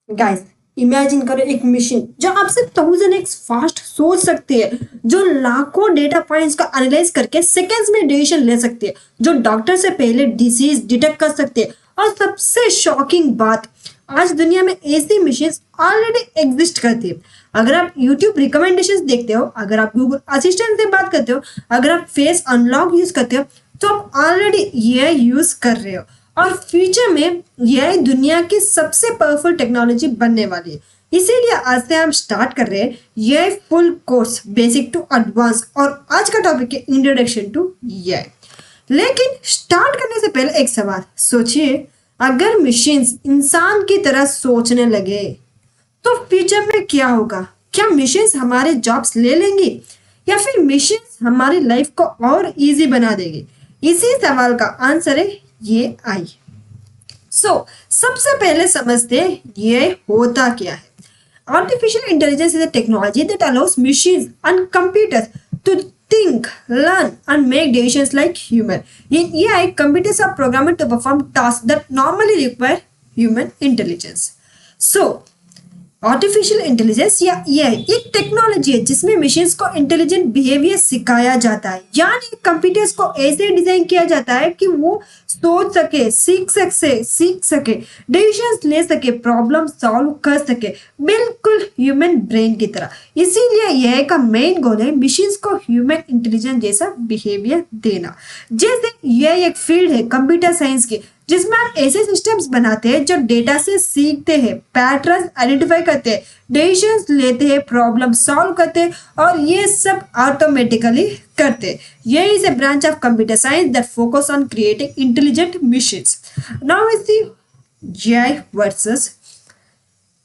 Guys, imagine करो एक machine जो आपसे 1000x फास्ट सोच सकती है, जो लाखों डेटा पॉइंट्स को एनालाइज करके सेकंड्स में डिसीजन ले सकती है, जो डॉक्टर से पहले डिजीज डिटेक्ट कर सकती है। और सबसे शॉकिंग बात, आज दुनिया में ऐसी मशीन्स ऑलरेडी एग्जिस्ट करती है। अगर आप YouTube रिकमेंडेशंस देखते हो, अगर आप गूगल असिस्टेंट से बात करते हो, अगर आप फेस अनलॉक यूज करते हो, तो आप ऑलरेडी ये यूज कर रहे हो। और फ्यूचर में यह दुनिया की सबसे पावरफुल टेक्नोलॉजी बनने वाली है। इसीलिए आज से हम स्टार्ट कर रहे हैं यह full course basic to advance, और आज का टॉपिक है इंट्रोडक्शन टू यह। लेकिन स्टार्ट करने से पहले एक सवाल सोचिए, अगर मशीन्स इंसान की तरह सोचने लगे तो फ्यूचर में क्या होगा? क्या मशीन्स हमारे जॉब्स ले लेंगी, या फिर मशीन्स हमारी लाइफ को और इजी बना देगी? इसी सवाल का आंसर है ये आई। सबसे पहले समझते हैं ये होता क्या है। Artificial intelligence is a technology that allows machines and computers to think, learn, and make decisions like human. In AI, computers are programmed to perform tasks that normally require human intelligence. So, artificial intelligence या AI एक technology है जिसमें machines को intelligent behaviour सिखाया जाता है, यानी computers को ऐसे डिजाइन किया जाता है कि वो सोच सके, सीख सके, डिसीजंस ले सके, प्रॉब्लम सॉल्व कर सके, बिल्कुल ह्यूमन ब्रेन की तरह। इसीलिए एआई का मेन गोल है मशीन्स को ह्यूमन इंटेलिजेंस जैसा बिहेवियर देना। जैसे एआई एक फील्ड है कंप्यूटर साइंस की, जिसमें हम ऐसे सिस्टम्स बनाते हैं जो डेटा से सीखते हैं, पैटर्न आइडेंटिफाई करते हैं, डिसीजंस लेते हैं, प्रॉब्लम सॉल्व करते हैं, और ये सब ऑटोमेटिकली करते हैं। यही is a branch of computer science that focus on creating intelligent machines. Now we see AI versus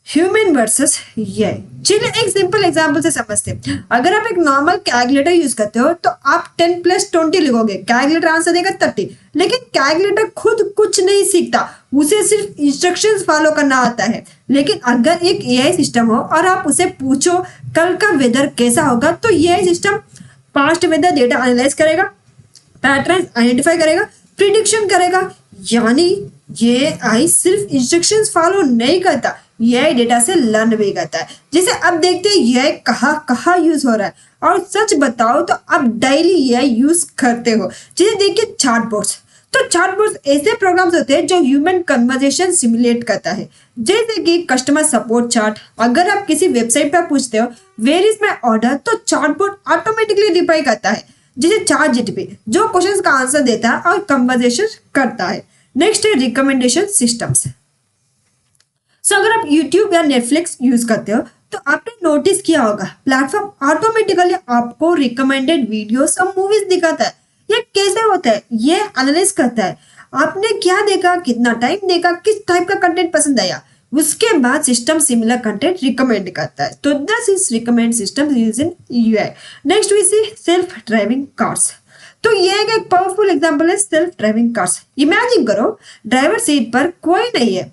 human versus AI. चलिए एक सिंपल एग्जांपल से समझते हैं। अगर आप एक नॉर्मल कैलकुलेटर यूज करते हो तो आप 10 + 20 लिखोगे, कैलकुलेटर आंसर देगा 30। लेकिन कैलकुलेटर खुद कुछ नहीं सीखता, उसे सिर्फ इंस्ट्रक्शंस फॉलो करना आता है। लेकिन अगर एक एआई सिस्टम हो और आप उसे पूछो कल का वेदर कैसा होगा, तो AI system past weather data analyse करेगा, पैटर्न आइडेंटिफाई करेगा, प्रिडिक्शन करेगा। यानी ये आई सिर्फ इंस्ट्रक्शंस फॉलो नहीं करता, ये डेटा से लर्न भी करता है। जैसे अब देखते हैं ये कहाँ यूज हो रहा है। और सच बताओ तो आप डेली ये यूज करते हो। जैसे देखिए चैटबॉट्स, तो चैटबॉट्स ऐसे प्रोग्राम्स होते हैं जो ह्यूमन कन्वर्सेशन सिमुलेट करता है। जैसे कि कस्टमर सपोर्ट चैट, अगर आप किसी वेबसाइट पर पूछते हो वेयर इज माई ऑर्डर, तो चैटबॉट ऑटोमेटिकली रिप्लाई करता है। जैसे ChatGPT जो क्वेश्चंस का आंसर देता है और कन्वर्सेशन करता है। नेक्स्ट है रिकमेंडेशन सिस्टम्स। अगर आप YouTube या Netflix यूज करते हो तो आपने नोटिस किया होगा प्लेटफॉर्म ऑटोमेटिकली आपको रिकमेंडेड वीडियोस और मूवीज दिखाता है। ये कैसे होता है? ये एनालाइज करता है आपने क्या देखा, कितना टाइम देखा, किस टाइप का कंटेंट पसंद आया, उसके बाद सिस्टम सिमिलर कंटेंट रिकमेंड करता है। तो this is recommend system used in UI. Next we see self driving cars. तो ये एक पावरफुल एग्जांपल है सेल्फ ड्राइविंग कार्स। इमेजिन करो ड्राइवर सीट पर कोई नहीं है,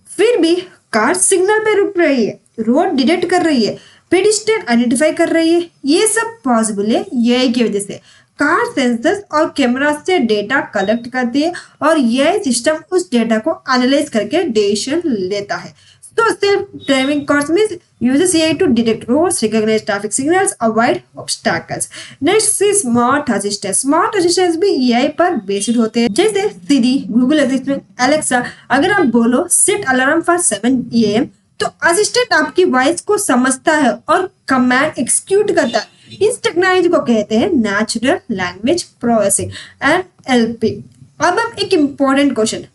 फिर भी कार सिग्नल पे रुक रही है, रोड डिटेक्ट कर रही है, पेडिस्ट्रियन आइडेंटिफाई कर रही है। ये सब पॉसिबल है एआई की वजह से। कार सेंसर्स और कैमरा से डेटा कलेक्ट करती है और यह सिस्टम उस डेटा को एनालाइज करके डिसीजन लेता है। तो self driving cars means uses AI to detect roads, recognize traffic signals, avoid obstacles. Next is smart assistants. Smart assistants भी AI पर बेस्ड होते हैं। जैसे Siri, Google Assistant, Alexa। अगर आप बोलो set alarm for 7 AM, तो असिस्टेंट आपकी वॉइस को समझता है और कमांड एक्सिक्यूट करता है। इस टेक्नोलॉजी को कहते हैं नेचुरल लैंग्वेज प्रोसेसिंग NLP। अब हम एक इम्पोर्टेंट क्वेश्चन,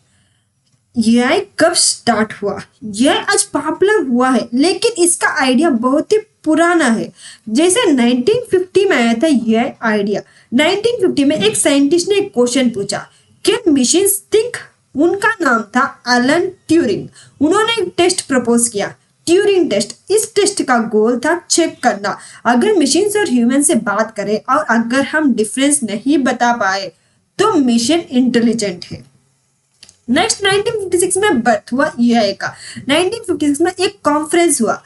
एआई कब स्टार्ट हुआ? यह आज पॉपुलर हुआ है, लेकिन इसका आइडिया बहुत ही पुराना है। जैसे 1950 में आया था यह आइडिया। 1950 में एक साइंटिस्ट ने एक क्वेश्चन पूछा, कैन मशीन्स थिंक? उनका नाम था एलन ट्यूरिंग। उन्होंने एक टेस्ट प्रपोज किया, ट्यूरिंग टेस्ट। इस टेस्ट का गोल था चेक करना अगर मशीन्स और ह्यूमन से बात करें और अगर हम डिफरेंस नहीं बता पाए तो मशीन इंटेलिजेंट है। नेक्स्ट 1956 में बर्थ हुआ एआई का। 1956 में एक कॉन्फ्रेंस हुआ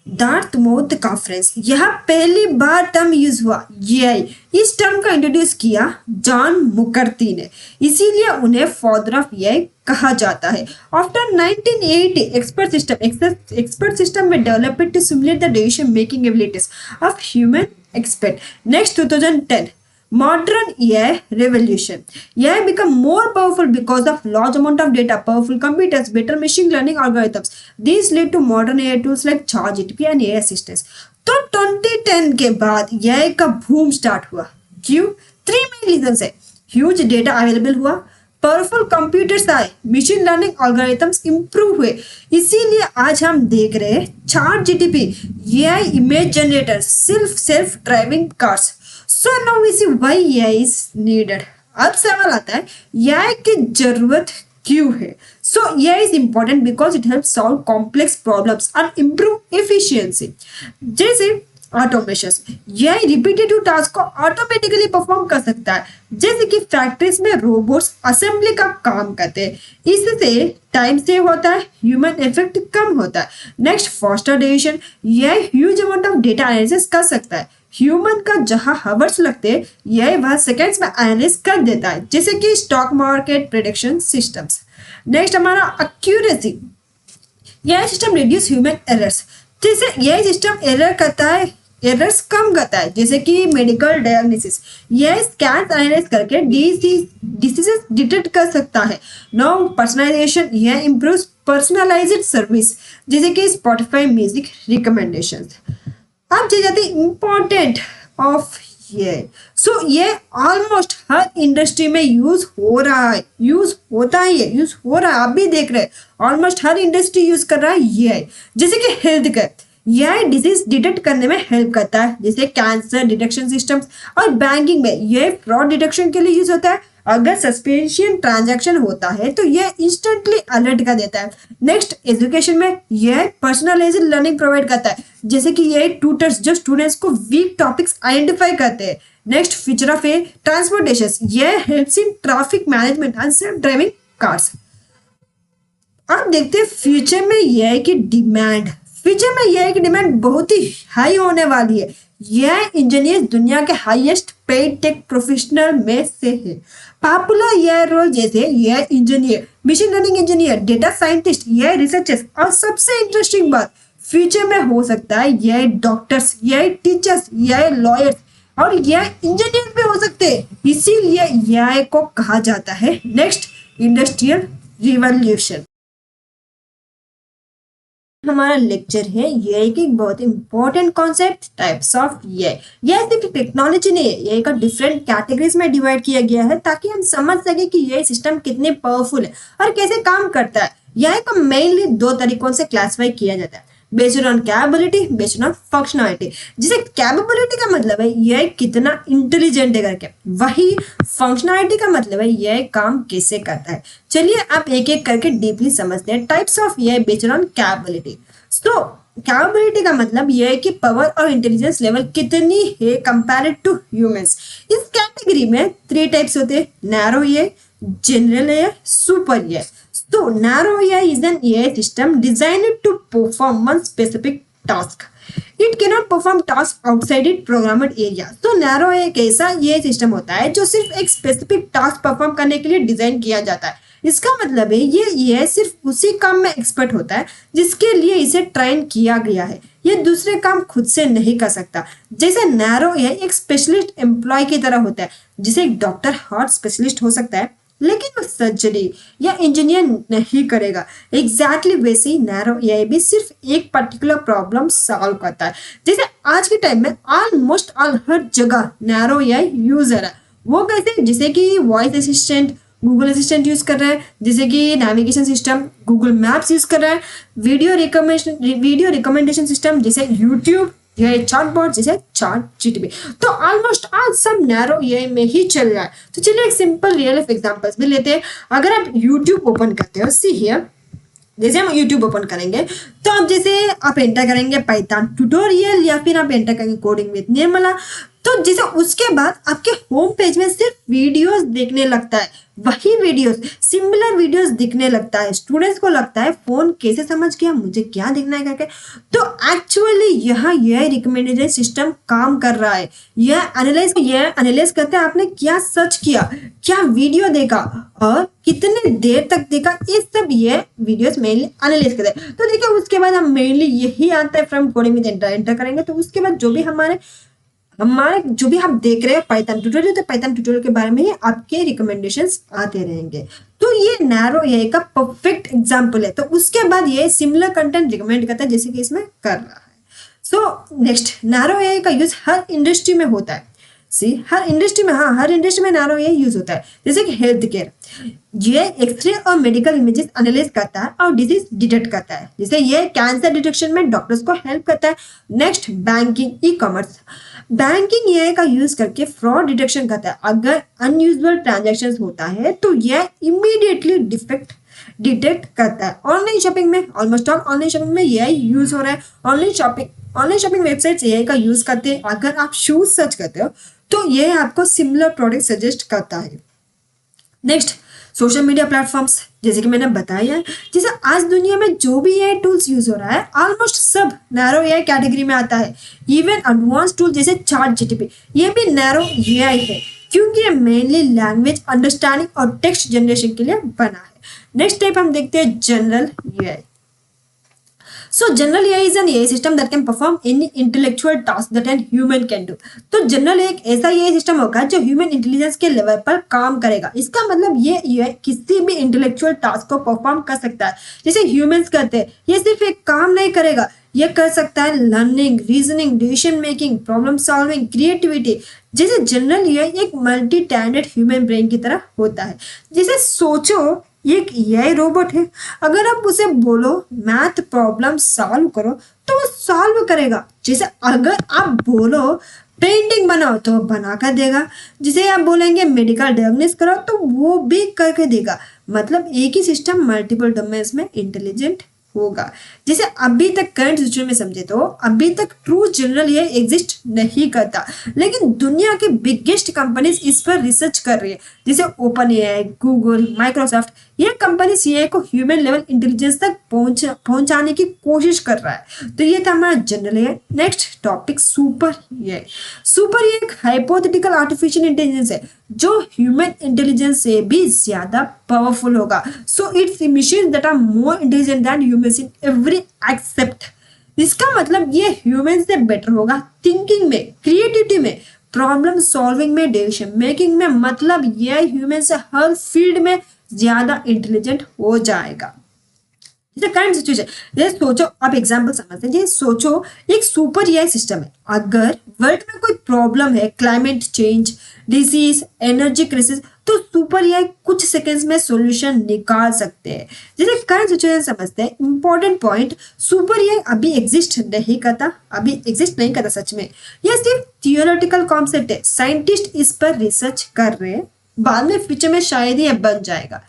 डार्टमाउथ कॉन्फ्रेंस, यह पहली बार टर्म यूज हुआ एआई। इस टर्म को इंट्रोड्यूस किया जॉन मुकर्ती ने, इसीलिए उन्हें फादर ऑफ एआई कहा जाता है। आफ्टर 1980 एक्सपर्ट सिस्टम में developed to simulate the decision making abilities of human expert. Next 2010 modern AI revolution. AI become more powerful because of large amount of data, powerful computers, better machine learning algorithms. These lead to modern AI tools like ChatGPT and AI assistants. तो 2010 के बाद AI का boom start हुआ। क्यों? 3 main reason है। Huge data available हुआ, powerful computers आए, machine learning algorithms improve हुए, इसीलिए आज हम देख रहे हैं ChatGPT, AI image generator, self driving cars. So now we see why AI is needed. अब सवाल आता है AI की जरूरत क्यों है? So AI is important because it helps solve complex problems and improve efficiency. जैसे ऑटोमेशन, AI रिपीटेटिव टास्क को ऑटोमेटिकली परफॉर्म कर सकता है, जैसे कि फैक्ट्रीज में रोबोट्स असेंबली का काम करते हैं। इससे टाइम सेव होता है, ह्यूमन इफेक्ट कम होता है। Next faster decision, AI huge amount of data analysis कर सकता है। ह्यूमन का जहां हावर्स लगते हैं, यह वह सेकेंड्स में एनालिसिस कर देता है, जैसे कि stock market prediction systems. Next हमारा एक्यूरेसी, यह सिस्टम रिड्यूस ह्यूमन एरर्स, जैसे यह सिस्टम एरर करता है, एरर्स कम करता है, जैसे कि मेडिकल डायग्नोसिस, यह स्कैन एनालाइज करके डिसीजेस डिटेक्ट कर सकता है। नो पर्सनलाइजेशन, यह इम्प्रूव्स पर्सनलाइज्ड सर्विस, जैसे कि स्पॉटिफाई म्यूजिक रिकमेंडेशंस। अब चले जाते हैं इम्पोर्टेंट ऑफ ये। सो ये ऑलमोस्ट हर इंडस्ट्री में यूज हो रहा है, यूज होता है, ये यूज हो रहा है, आप भी देख रहे हैं ऑलमोस्ट हर इंडस्ट्री यूज कर रहा है ये। जैसे कि हेल्थ केयर, यह डिजीज डिटेक्ट करने में हेल्प करता है, जैसे कैंसर डिटेक्शन सिस्टम्स, और बैंकिंग में यह फ्रॉड डिटेक्शन के लिए यूज होता है। अगर सस्पेंशन ट्रांजैक्शन होता है तो यह इंस्टेंटली अलर्ट कर देता है। नेक्स्ट एजुकेशन में यह पर्सनलाइज्ड लर्निंग प्रोवाइड करता है, जैसे कि यह ट्यूटर्स जो स्टूडेंट्स को वीक टॉपिक्स आइडेंटिफाई करते हैं। Next feature of a transportation, यह helps in traffic management and self driving cars. अब देखते हैं फ्यूचर में एआई की डिमांड। फ्यूचर में एआई की डिमांड बहुत ही हाई होने वाली है। यह इंजीनियर दुनिया के हाईएस्ट पेड टेक प्रोफेशनल में से है। पॉपुलर एआई रोल जैसे AI engineer, machine learning engineer, data scientist, AI researchers, और सबसे इंटरेस्टिंग बात फ्यूचर में हो सकता है AI doctors, AI teachers, AI lawyers और एआई इंजीनियर भी हो सकते हैं। इसीलिए एआई को कहा जाता है नेक्स्ट इंडस्ट्रियल रिवॉल्यूशन। हमारा लेक्चर है एआई की बहुत important concept, types of AI. यह सिर्फ टेक्नोलॉजी नहीं है, एआई का डिफरेंट कैटेगरीज में डिवाइड किया गया है ताकि हम समझ सके कि एआई सिस्टम कितने पावरफुल है और कैसे काम करता है। एआई को मेनली 2 तरीकों से क्लासिफाई किया जाता है, based on capability, based on functionality. जिसे कैपेबिलिटी का मतलब है एआई कितना इंटेलिजेंट है करके, वही फंक्शनलिटी का मतलब है एआई काम कैसे करता है। चलिए आप एक एक करके डीपली समझते हैं। Types of AI based on capability. तो कैपेबिलिटी का मतलब एआई की पावर और इंटेलिजेंस लेवल कितनी है कंपेयर्ड टू ह्यूमंस। इस कैटेगरी में 3 टाइप्स होते हैं, narrow AI, general AI, super AI. So narrow AI is an AI system designed to perform one specific task. It cannot perform tasks outside its programmed area. So narrow AI एक ऐसा AI system होता है जो सिर्फ एक specific task perform करने के लिए डिजाइन किया जाता है। इसका मतलब है ये AI सिर्फ उसी काम में एक्सपर्ट होता है जिसके लिए इसे ट्रेन किया गया है। ये दूसरे काम खुद से नहीं कर सकता। जैसे नैरो AI एक स्पेशलिस्ट एम्प्लॉय की तरह होता है, जिसे एक डॉक्टर हार्ट स्पेशलिस्ट हो सकता है लेकिन वो सर्जरी या इंजीनियर नहीं करेगा। एग्जैक्टली वैसे ही नैरो एआई भी सिर्फ एक पर्टिकुलर प्रॉब्लम सॉल्व करता है। जैसे आज के टाइम में ऑलमोस्ट हर जगह नैरो एआई यूजर है। वो कैसे? जैसे कि voice assistant Google assistant use कर रहा है, जैसे कि navigation system Google maps use कर रहा है, वीडियो रिकमेंडेशन सिस्टम जैसे यूट्यूब, ये चैटबॉट जैसे ChatGPT। तो ऑलमोस्ट आज सब नैरो एआई में ही चल रहा है। तो चलिए एक सिंपल रियल लाइफ एग्जांपल्स भी लेते हैं। अगर आप यूट्यूब ओपन करते हो, सी हियर, जैसे हम यूट्यूब ओपन करेंगे तो आप जैसे आप एंटर करेंगे पाइथन ट्यूटोरियल या फिर आप एंटर करेंगे कोडिंग विद निर्मला, तो जैसे उसके बाद आपके होम पेज में सिर्फ वीडियोस देखने लगता है। वही वीडियोस, सिमिलर वीडियोस दिखने लगता है। स्टूडेंट्स को लगता है फोन कैसे समझ गया, मुझे क्या देखना है करके। तो एक्चुअली यहाँ यह रिकमेंडेशन सिस्टम काम कर रहा है। यह एनालाइज करता है आपने क्या सर्च किया, क्या वीडियो देखा और कितने देर तक देखा, ये सब ये वीडियोस मेनली एनालाइज करते हैं। तो देखिए उसके बाद हम मेनली यही आता है फ्रॉम कोडिंग विद एंटर करेंगे। तो उसके बाद जो भी हमारे जो भी आप देख रहे हो पाइथन ट्यूटोरियल, तो पाइथन ट्यूटोरियल के बारे में ही आपके रिकमेंडेशंस आते रहेंगे। तो ये नैरो एआई का परफेक्ट एग्जांपल है। तो उसके बाद ये सिमिलर कंटेंट रिकमेंड करता है जैसे कि इसमें कर रहा है। सो नेक्स्ट, नैरो एआई का यूज हर इंडस्ट्री में होता है। हर इंडस्ट्री में नैरो एआई यूज होता है। जैसे कि हेल्थ केयर, ये एक्सरे और मेडिकल इमेजेस एनालाइज करता है और डिजीज डिटेक्ट करता है। जैसे ये कैंसर डिटेक्शन में डॉक्टर्स को हेल्प करता है। Next, banking, e commerce, banking AI का यूज करके फ्रॉड डिटेक्शन करता है। अगर अनयूजुअल ट्रांजैक्शंस होता है तो यह इमीडिएटली डिफेक्ट डिटेक्ट करता है। ऑनलाइन शॉपिंग में ऑलमोस्ट ऑल ऑनलाइन शॉपिंग में एआई यूज हो रहा है। ऑनलाइन शॉपिंग वेबसाइट्स एआई का यूज करते हैं। अगर आप शूज सर्च करते हो तो यह आपको सिमिलर प्रोडक्ट सजेस्ट करता है। नेक्स्ट, सोशल मीडिया प्लेटफॉर्म्स, जैसे कि मैंने बताया है, जैसे आज दुनिया में जो भी एआई टूल्स यूज हो रहा है ऑलमोस्ट सब नैरो एआई कैटेगरी में आता है। इवन एडवांस टूल जैसे चैट जीटीपी, ये भी नैरो एआई है क्योंकि ये मेनली लैंग्वेज अंडरस्टैंडिंग और टेक्स्ट जनरेशन के लिए बना है। नेक्स्ट टाइप हम देखते हैं general AI. So general AI is an AI system that can perform any intellectual task that an human can do. तो जनरल एक ऐसा AI सिस्टम होगा जो ह्यूमन इंटेलिजेंस के लेवल पर काम करेगा। इसका मतलब ये AI किसी भी इंटेलेक्चुअल टास्क को परफॉर्म कर सकता है जैसे ह्यूमंस करते हैं। ये सिर्फ एक काम नहीं करेगा, ये कर सकता है learning, reasoning, decision making, problem solving, creativity. जैसे जनरल AI एक मल्टी टैलेंटेड ह्यूमन ब्रेन की तरह होता है। जैसे सोचो ये एक एआई रोबोट है, अगर आप उसे बोलो मैथ प्रॉब्लम सॉल्व करो तो वो सॉल्व करेगा। जैसे अगर आप बोलो पेंटिंग बनाओ तो बना कर देगा। जिसे आप बोलेंगे मेडिकल डायग्नोसिस करो तो वो भी करके देगा। मतलब एक ही सिस्टम मल्टीपल डोमेन्स में इंटेलिजेंट होगा। जैसे अभी तक करंट सिचुएशन में समझे तो अभी तक ट्रू जनरल एआई एग्जिस्ट नहीं करता, लेकिन दुनिया की बिगेस्ट कंपनीज इस पर रिसर्च कर रही है। जैसे ओपन एआई, गूगल, माइक्रोसॉफ्ट, ये कंपनी एआई को ह्यूमन लेवल इंटेलिजेंस तक पहुंचाने की कोशिश कर रहा है। तो ये था हमारा general AI. Next topic super AI. Super AI एक हाइपोथेटिकल आर्टिफिशियल इंटेलिजेंस है जो ह्यूमन इंटेलिजेंस से भी ज्यादा पावरफुल होगा। So it's machines that are more intelligent than humans in every except. इसका मतलब ये ह्यूमन से बेटर होगा थिंकिंग में, क्रिएटिविटी में, प्रॉब्लम सॉल्विंग में, डिसीजन मेकिंग में। मतलब ये ह्यूमन से हर फील्ड में ज्यादा इंटेलिजेंट हो जाएगा। जैसे करंट सिचुएशन, जैसे सोचो, आप एग्जांपल समझते हैं। जैसे सोचो एक सुपर एआई सिस्टम है। अगर वर्ल्ड में कोई प्रॉब्लम है, climate change, disease, energy crisis, तो सुपर एआई कुछ सेकंड्स में सॉल्यूशन निकाल सकते हैं। जैसे करंट सिचुएशन समझते हैं। इंपॉर्टेंट पॉइंट, सुपर एआई अभी एग्जिस्ट नहीं करता सच में। यह सिर्फ थियोरेटिकल कॉन्सेप्ट है। साइंटिस्ट इस पर रिसर्च कर रहे हैं, बाद में फ्यूचर में शायद ही बन जाएगा।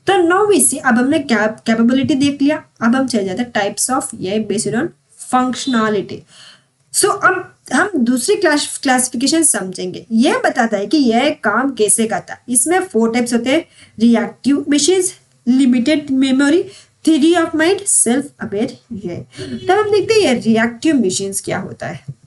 तो नाउ वी सी, अब हमने कैपेबिलिटी देख लिया। अब हम चले जाते हैं types of AI based on functionality. So अब हम दूसरी क्लासिफिकेशन समझेंगे। यह बताता है कि यह काम कैसे करता है। इसमें 4 टाइप्स होते हैं: reactive machines, limited memory, theory of mind, self aware AI. तब हम देखते हैं ये रिएक्टिव मशीन्स क्या होता है।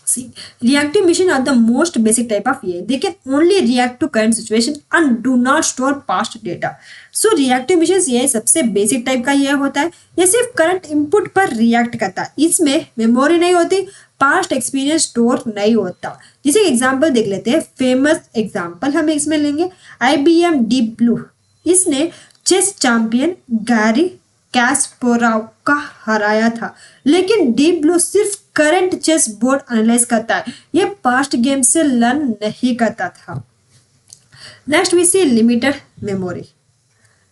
See, reactive machines are the most basic type of AI. They can only react to current situation and do not store past data. So reactive machines AI सबसे basic type का ये होता है। ये सिर्फ करंट इनपुट पर react करता है। इसमें मेमोरी नहीं होती, पास्ट एक्सपीरियंस स्टोर नहीं होता। जैसे एग्जांपल देख लेते हैं। फेमस एग्जांपल हम इसमें लेंगे IBM डीप ब्लू। इसने चेस चैंपियन गैरी कैस्परोव का हराया था, लेकिन डीप ब्लू सिर्फ करंट चेस बोर्ड एनालाइज करता है, ये पास्ट गेम से लर्न नहीं करता था। Next we see limited memory.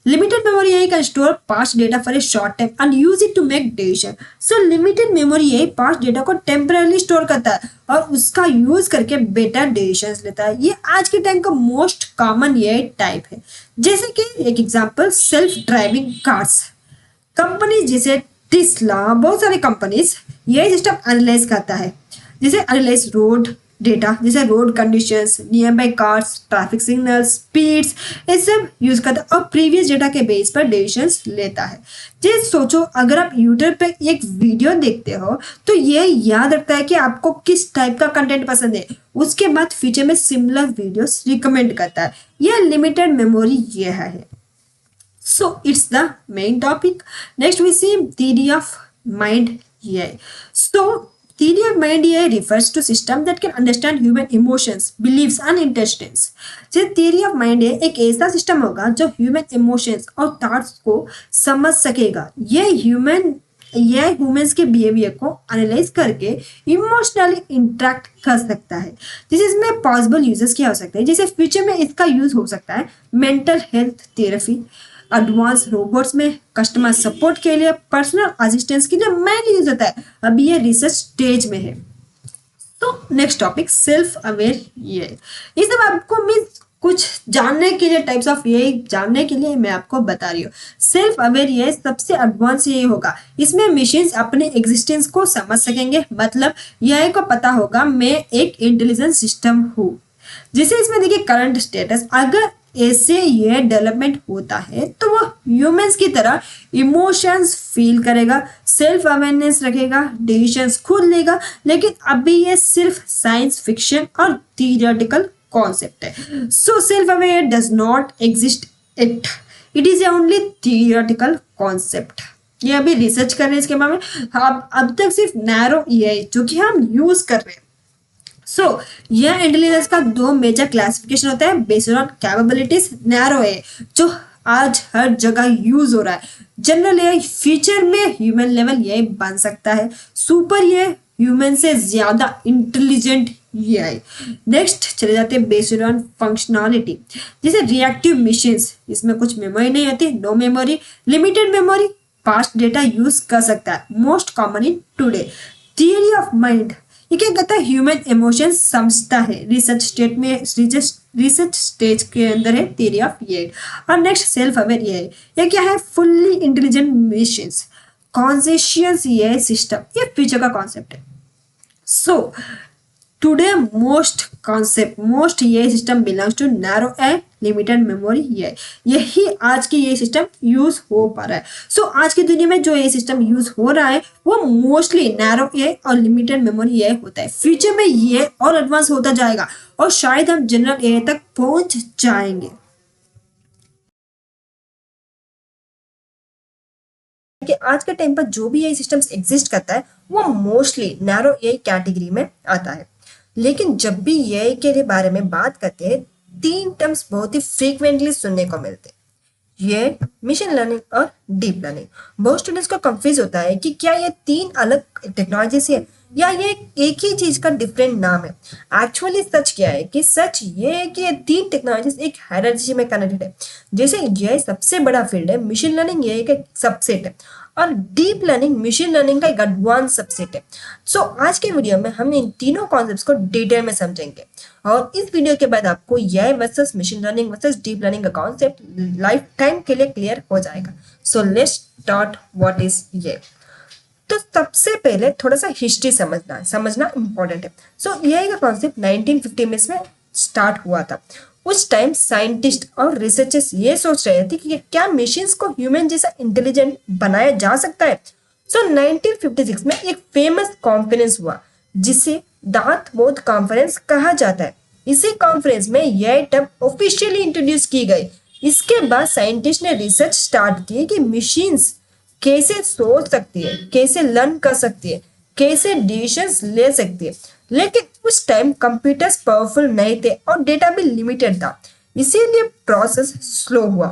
Limited memory AI can store past data for a short time and use it to make decision. So limited memory AI past data को temporarily store करता है और उसका use करके better decisions लेता है। ये आज के टाइम का मोस्ट कॉमन AI टाइप है। जैसे कि एक example, self driving cars. Company जैसे टेस्ला, बहुत सारे कंपनीज ये सिस्टम एनालाइज करता है। जैसे एनालाइज रोड, डेटा जैसे road conditions, near by cars, traffic signals, speeds, ये सब यूज करता है और प्रीवियस डेटा के बेस पर डिसीजंस लेता है। जैसे सोचो अगर आप यूट्यूब पे एक वीडियो देखते हो तो ये याद रखता है कि आपको किस टाइप का कंटेंट पसंद है, उसके बाद फ्यूचर में सिमिलर वीडियोस रिकमेंड करता है। यह लिमिटेड मेमोरी ये है। So it's the main topic. Next we see theory of mind AI. So theory of mind AI refers to system that can understand human emotions, beliefs and intentions. So theory of mind AI एक ऐसा system होगा जो human emotions और thoughts को समझ सकेगा। यह humans के बिहेवियर को एनालाइज करके इमोशनली इंटरेक्ट कर सकता है। जिस इसमें पॉसिबल यूजेस क्या हो सकते हैं, जैसे फ्यूचर में इसका यूज हो सकता है mental health therapy, advance robots में कस्टमर सपोर्ट के लिए, पर्सनल असिस्टेंस के लिए मेनली यूज होता है। अभी ये रिसर्च स्टेज में है। तो next topic self aware AI. ये सब आपको मीन्स कुछ जानने के लिए, टाइप्स ऑफ एआई जानने के लिए मैं आपको बता रही हूँ। सेल्फ अवेयर एआई सबसे एडवांस एआई होगा। इसमें मशीन्स अपने एग्जिस्टेंस को समझ सकेंगे, मतलब एआई को पता होगा मैं एक इंटेलिजेंट सिस्टम हूँ। जिसे इसमें देखिए करंट स्टेटस, अगर ऐसे ये डेवलपमेंट होता है तो वो ह्यूमंस की तरह इमोशंस फील करेगा, सेल्फ अवेयरनेस रखेगा, डिसीजंस खुद लेगा। लेकिन अभी ये सिर्फ साइंस फिक्शन और थियोरेटिकल कॉन्सेप्ट है। So self aware does not exist, it is only theoretical concept. ये अभी रिसर्च कर रहे हैं इसके बारे में। अब तक सिर्फ नैरो एआई जो कि हम यूज कर रहे हैं। सो यह इंटेलिजेंस का दो मेजर क्लासिफिकेशन होता है बेस्ड ऑन कैपेबिलिटीज। नैरो है जो आज हर जगह यूज हो रहा है। जनरल एआई फ्यूचर में ह्यूमन लेवल एआई बन सकता है। सुपर एआई ह्यूमन से ज्यादा इंटेलिजेंट एआई। नेक्स्ट चले जाते हैं बेस्ड ऑन फंक्शनैलिटी, जैसे रिएक्टिव मशीन्स, इसमें कुछ मेमोरी नहीं होती, no memory, limited memory, past data use कर सकता है, most common in today. Theory of mind ये क्या कहता है, ह्यूमन इमोशन समझता है। रिसर्च स्टेज के अंदर है थियरी ऑफ एआई। और नेक्स्ट सेल्फ अवेयर एआई, ये क्या है, fully intelligent machines, conscious AI system, ये फ्यूचर का कॉन्सेप्ट है। So today most AI system belongs to narrow and limited memory AI. यही आज की ये सिस्टम यूज हो पा रहा है। सो आज की दुनिया में जो ये सिस्टम यूज हो रहा है वो मोस्टली नैरो एआई और लिमिटेड मेमोरी एआई होता है। फ्यूचर में ये और एडवांस होता जाएगा और शायद हम जनरल एआई तक पहुंच जाएंगे। कि आज के टाइम पर जो भी एआई सिस्टम्स एग्जिस्ट करता है वो मोस्टली नैरो एआई कैटेगरी में आता है। लेकिन जब भी एआई के बारे में बात करते हैं, तीन टर्म्स बहुत ही फ्रीक्वेंटली सुनने को मिलते हैं, ये मशीन लर्निंग और डीप लर्निंग। बहुत स्टूडेंट्स को कंफ्यूज होता है कि क्या ये तीन अलग टेक्नोलॉजीज है या ये एक ही चीज का डिफरेंट नाम है। एक्चुअली सच क्या है कि सच ये है कि ये तीन टेक्नोलॉजीज एक हायरार्की में कनेक्टेड है। जैसे ये सबसे बड़ा फील्ड है, मशीन लर्निंग ये एक सबसेट है और डीप लर्निंग मशीन लर्निंग का एक एडवांस सबसेट है। सो आज के वीडियो में हम इन तीनों कॉन्सेप्ट्स को डिटेल में समझेंगे और इस वीडियो के बाद आपको AI versus machine learning versus deep learning का कॉन्सेप्ट लाइफ टाइम के लिए क्लियर हो जाएगा। सो let's start what is AI. तो सबसे पहले थोड़ा सा हिस्ट्री समझना इंपॉर्टेंट है। सो एआई का कॉन्सेप्ट 1950 में इसमें स्टार्ट हुआ था। उस टाइम साइंटिस्ट और रिसर्चर्स ये सोच रहे थे कि क्या मशीन्स को ह्यूमन जैसा इंटेलिजेंट बनाया जा सकता है। सो 1956 में एक फेमस कॉन्फ्रेंस हुआ जिसे दार्टमouth कॉन्फ्रेंस कहा जाता है। इसी कॉन्फ्रेंस में यह टर्म ऑफिशियली इंट्रोड्यूस की गई। इसके बाद साइंटिस्ट ने रिसर्च स्टार्ट की कि मशीन्स कैसे सोच सकती है, कैसे लर्न कर सकती है, कैसे डिसीजंस ले सकती है। लेकिन उस टाइम कंप्यूटर्स पावरफुल नहीं थे और डेटा भी लिमिटेड था, इसीलिए प्रोसेस स्लो हुआ।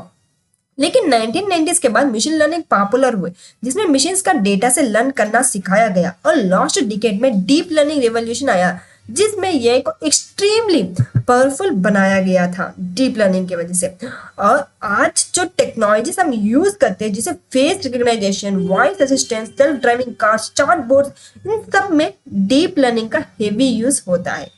लेकिन 1990s के बाद मशीन लर्निंग पॉपुलर हुए जिसमें मशीन्स का डेटा से लर्न करना सिखाया गया और लास्ट डिकेड में डीप लर्निंग रेवोल्यूशन आया जिसमें ये को एक्सट्रीमली पावरफुल बनाया गया था डीप लर्निंग की वजह से। और आज जो टेक्नोलॉजीज हम यूज करते हैं जैसे face recognisation, voice assistance, self driving cars, chat boards, इन सब में डीप लर्निंग का हेवी यूज होता है।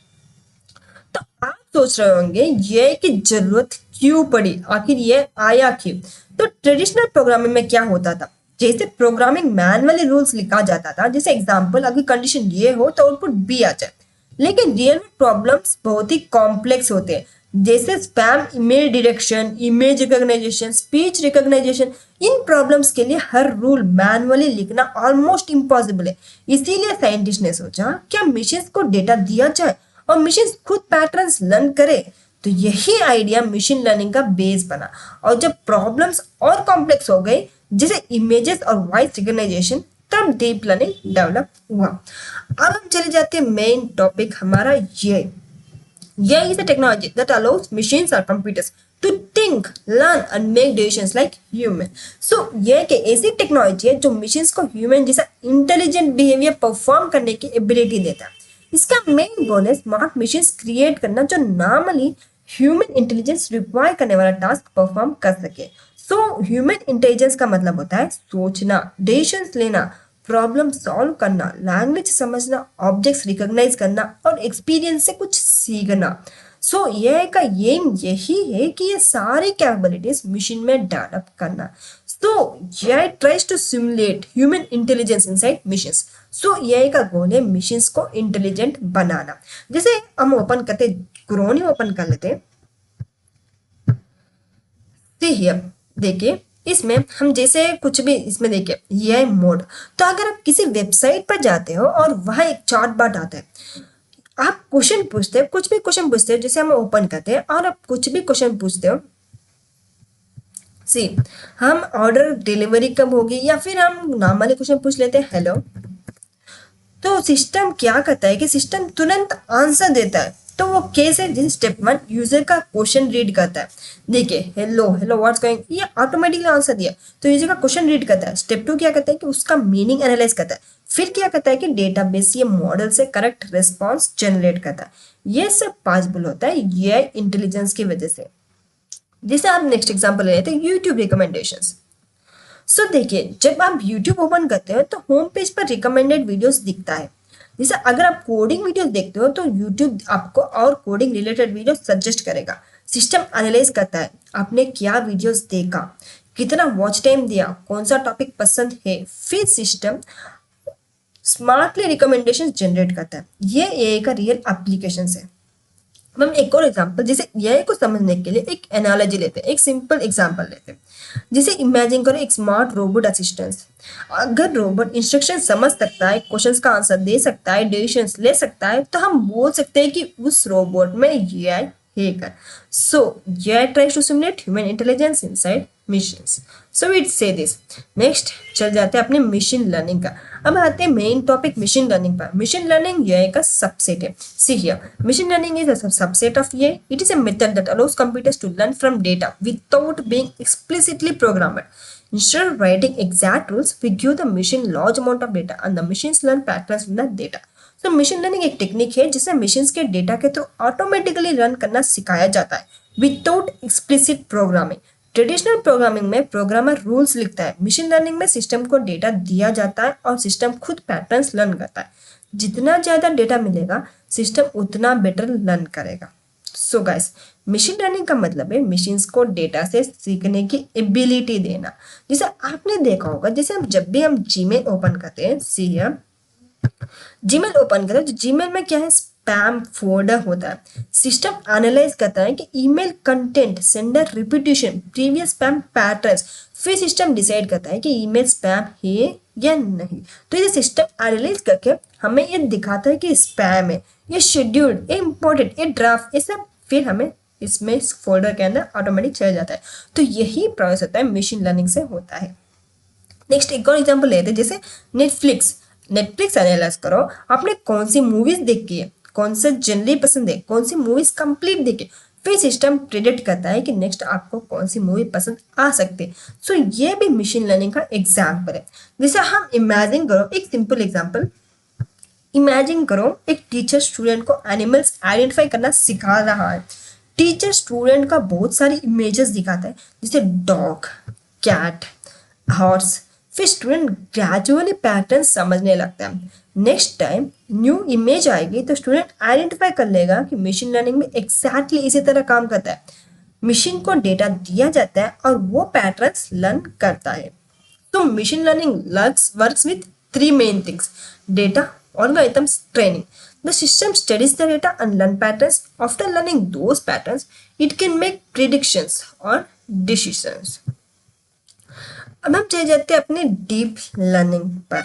तो आप सोच रहे होंगे ये की जरूरत क्यों पड़ी, आखिर ये आया क्यों। तो ट्रेडिशनल प्रोग्रामिंग में क्या होता था, जैसे प्रोग्रामिंग मैनुअली रूल्स लिखा जाता था, जैसे एग्जांपल अगर कंडीशन ये हो तो आउटपुट बी आ जाए। लेकिन रियल प्रॉब्लम्स बहुत ही कॉम्प्लेक्स होते हैं, जैसे spam email detection, image recognisation, speech recognisation. इन प्रॉब्लम्स के लिए हर रूल मैनुअली लिखना ऑलमोस्ट इम्पॉसिबल है। इसीलिए साइंटिस्ट ने सोचा क्या मशीन को डेटा दिया जाए और मशीन खुद पैटर्न्स लर्न करे। तो यही आइडिया मशीन लर्निंग का बेस बना। और जब प्रॉब्लम्स और कॉम्प्लेक्स हो गए, जैसे इमेजेस और वॉइस रिकॉग्नाइजेशन, तब डीप लर्निंग डेवलप हुआ। अब हम चले जाते हैं मेन टॉपिक हमारा ये is a technology that allows machines or computers to think, learn and make decisions like human. So ये एक ऐसी टेक्नोलॉजी है जो machines को human जैसा इंटेलिजेंट बिहेवियर परफॉर्म करने की एबिलिटी देता है। इसका मेन गोल है स्मार्ट मशीन्स क्रिएट करना जो नॉर्मली ह्यूमन इंटेलिजेंस रिक्वायर करने वाला टास्क परफॉर्म कर सके। सो ह्यूमन इंटेलिजेंस का मतलब होता है सोचना, डिसीजंस लेना, प्रॉब्लम सॉल्व करना, लैंग्वेज समझना, ऑब्जेक्ट्स रिकॉग्नाइज करना और एक्सपीरियंस से कुछ सीखना। सो ये का एम यही है कि ये सारी कैपेबिलिटीज मशीन में डेवलप करना। सो ये tries to simulate human intelligence inside machines. So ये का गोल है मशीन्स को इंटेलिजेंट बनाना। जैसे हम ओपन करते, क्रोम ओपन कर लेते, देखिए इसमें हम जैसे कुछ भी इसमें देखिए ये है मोड। तो अगर आप किसी वेबसाइट पर जाते हो और वहां एक चैट बॉट आता है, आप क्वेश्चन पूछते हो, कुछ भी क्वेश्चन पूछते हो, जैसे हम ओपन करते हैं और आप कुछ भी क्वेश्चन पूछते हो, सी हम ऑर्डर डिलीवरी कब होगी, या फिर हम नॉर्मली क्वेश्चन पूछ लेते हैं हेलो, तो सिस्टम क्या करता है कि सिस्टम तुरंत आंसर देता है। तो वो कैसे, जैसे स्टेप 1 यूजर का क्वेश्चन रीड करता है, देखिए हेलो हेलो व्हाट्स गोइंग, ये ऑटोमेटिकली आंसर दिया, तो यूजर का क्वेश्चन रीड करता है। स्टेप 2 क्या करता है कि उसका मीनिंग एनालाइज करता है, फिर क्या करता है कि डेटाबेस या मॉडल से करेक्ट रिस्पॉन्स जनरेट करता है। ये सब पॉसिबल होता है ये इंटेलिजेंस की वजह से। जैसे आप नेक्स्ट एग्जाम्पल ले लेते हैं यूट्यूब रिकमेंडेशंस। सो देखिए जब आप यूट्यूब ओपन करते हो तो होम पेज पर रिकमेंडेड वीडियोस दिखता है। जैसे अगर आप कोडिंग वीडियोस देखते हो तो यूट्यूब आपको और कोडिंग रिलेटेड वीडियो सजेस्ट करेगा। सिस्टम एनालाइज करता है आपने क्या वीडियोस देखा, कितना वॉच टाइम दिया, कौन सा टॉपिक पसंद है, फिर सिस्टम स्मार्टली रिकमेंडेशन जनरेट करता है। ये एआई का रियल एप्लीकेशन है। हम एक और एग्जांपल, जैसे एआई को समझने के लिए एक एनालॉजी लेते हैं, एक सिंपल एग्जांपल लेते हैं। जैसे इमेजिन करो एक स्मार्ट रोबोट असिस्टेंट। अगर रोबोट इंस्ट्रक्शन समझ सकता है, क्वेश्चंस का आंसर दे सकता है, डिसीजंस ले सकता है, तो हम बोल सकते हैं कि उस रोबोट में एआई है कर। So AI tries to simulate human intelligence inside machines. So we say this. Next चल जाते हैं अपने मशीन लर्निंग का। अब आते हैं मेन टॉपिक मशीन लर्निंग पर। मशीन लर्निंग एआई का सबसेट है। See here, machine learning is a subset of AI. It is a method that allows computers to learn from data without being explicitly programmed. Instead of writing exact rules, we give the machine large amount of data and the machines learn patterns from the data. So machine learning एक technique है जिससे machines के data के through automatically run करना सिखाया जाता है without explicit programming. Traditional programming में प्रोग्रामर रूल्स लिखता है, मशीन लर्निंग में सिस्टम को डेटा दिया जाता है और सिस्टम खुद पैटर्न्स लर्न करता है। जितना ज़्यादा डेटा मिलेगा सिस्टम उतना बेटर लर्न करेगा। सो गाइस, मशीन लर्निंग का मतलब है मशीन्स को डेटा से सीखने की एबिलिटी देना। जैसे आपने देखा होगा, जैसे हम जब भी हम जीमेल ओपन करते हैं, सी हियर, जीमेल ओपन करते हैं तो जीमेल में क्या है, स्पैम फोल्डर होता है। सिस्टम एनालाइज करता है कि email content, sender repetition, previous spam patterns, फिर सिस्टम डिसाइड करता है कि ईमेल स्पैम है या नहीं। तो ये सिस्टम एनालाइज करके हमें ये दिखाता है कि स्पैम है, ये शेड्यूल्ड, ये इंपॉर्टेंट, ये ड्राफ्ट, ये सब फिर हमें इसमें इस फोल्डर के अंदर ऑटोमेटिक चला जाता है। तो यही प्रोसेस होता है मशीन लर्निंग से होता है। नेक्स्ट एक और एग्जाम्पल लेते हैं, जैसे नेटफ्लिक्स एनालाइज करो आपने कौन सी मूवीज देखी है, कौन सा जनरली पसंद है, कौन सी मूवीज कंप्लीट देखी, फिर सिस्टम प्रेडिक्ट करता है कि नेक्स्ट आपको कौन सी मूवी पसंद आ सकती है। सो ये भी मशीन लर्निंग का एग्जाम्पल है। जैसे हम इमेजिन करो, एक सिंपल एग्जाम्पल इमेजिन करो, एक टीचर स्टूडेंट को एनिमल्स आइडेंटिफाई करना सिखा रहा है। टीचर स्टूडेंट का बहुत सारी इमेजेस दिखाता है, जैसे डॉग, कैट, हॉर्स, फिर स्टूडेंट ग्रेजुअली पैटर्न समझने लगता है। नेक्स्ट टाइम न्यू इमेज आएगी तो स्टूडेंट आइडेंटिफाई कर लेगा कि मशीन लर्निंग में एग्जैक्टली इसी तरह काम करता है। मशीन को डेटा दिया जाता है और वो पैटर्न्स लर्न करता है। तो machine learning works with 3 main things: data, algorithms training. The system studies the data and learn patterns. After learning those patterns, it can make predictions or decisions. अब हम चले जाते हैं अपने डीप लर्निंग पर.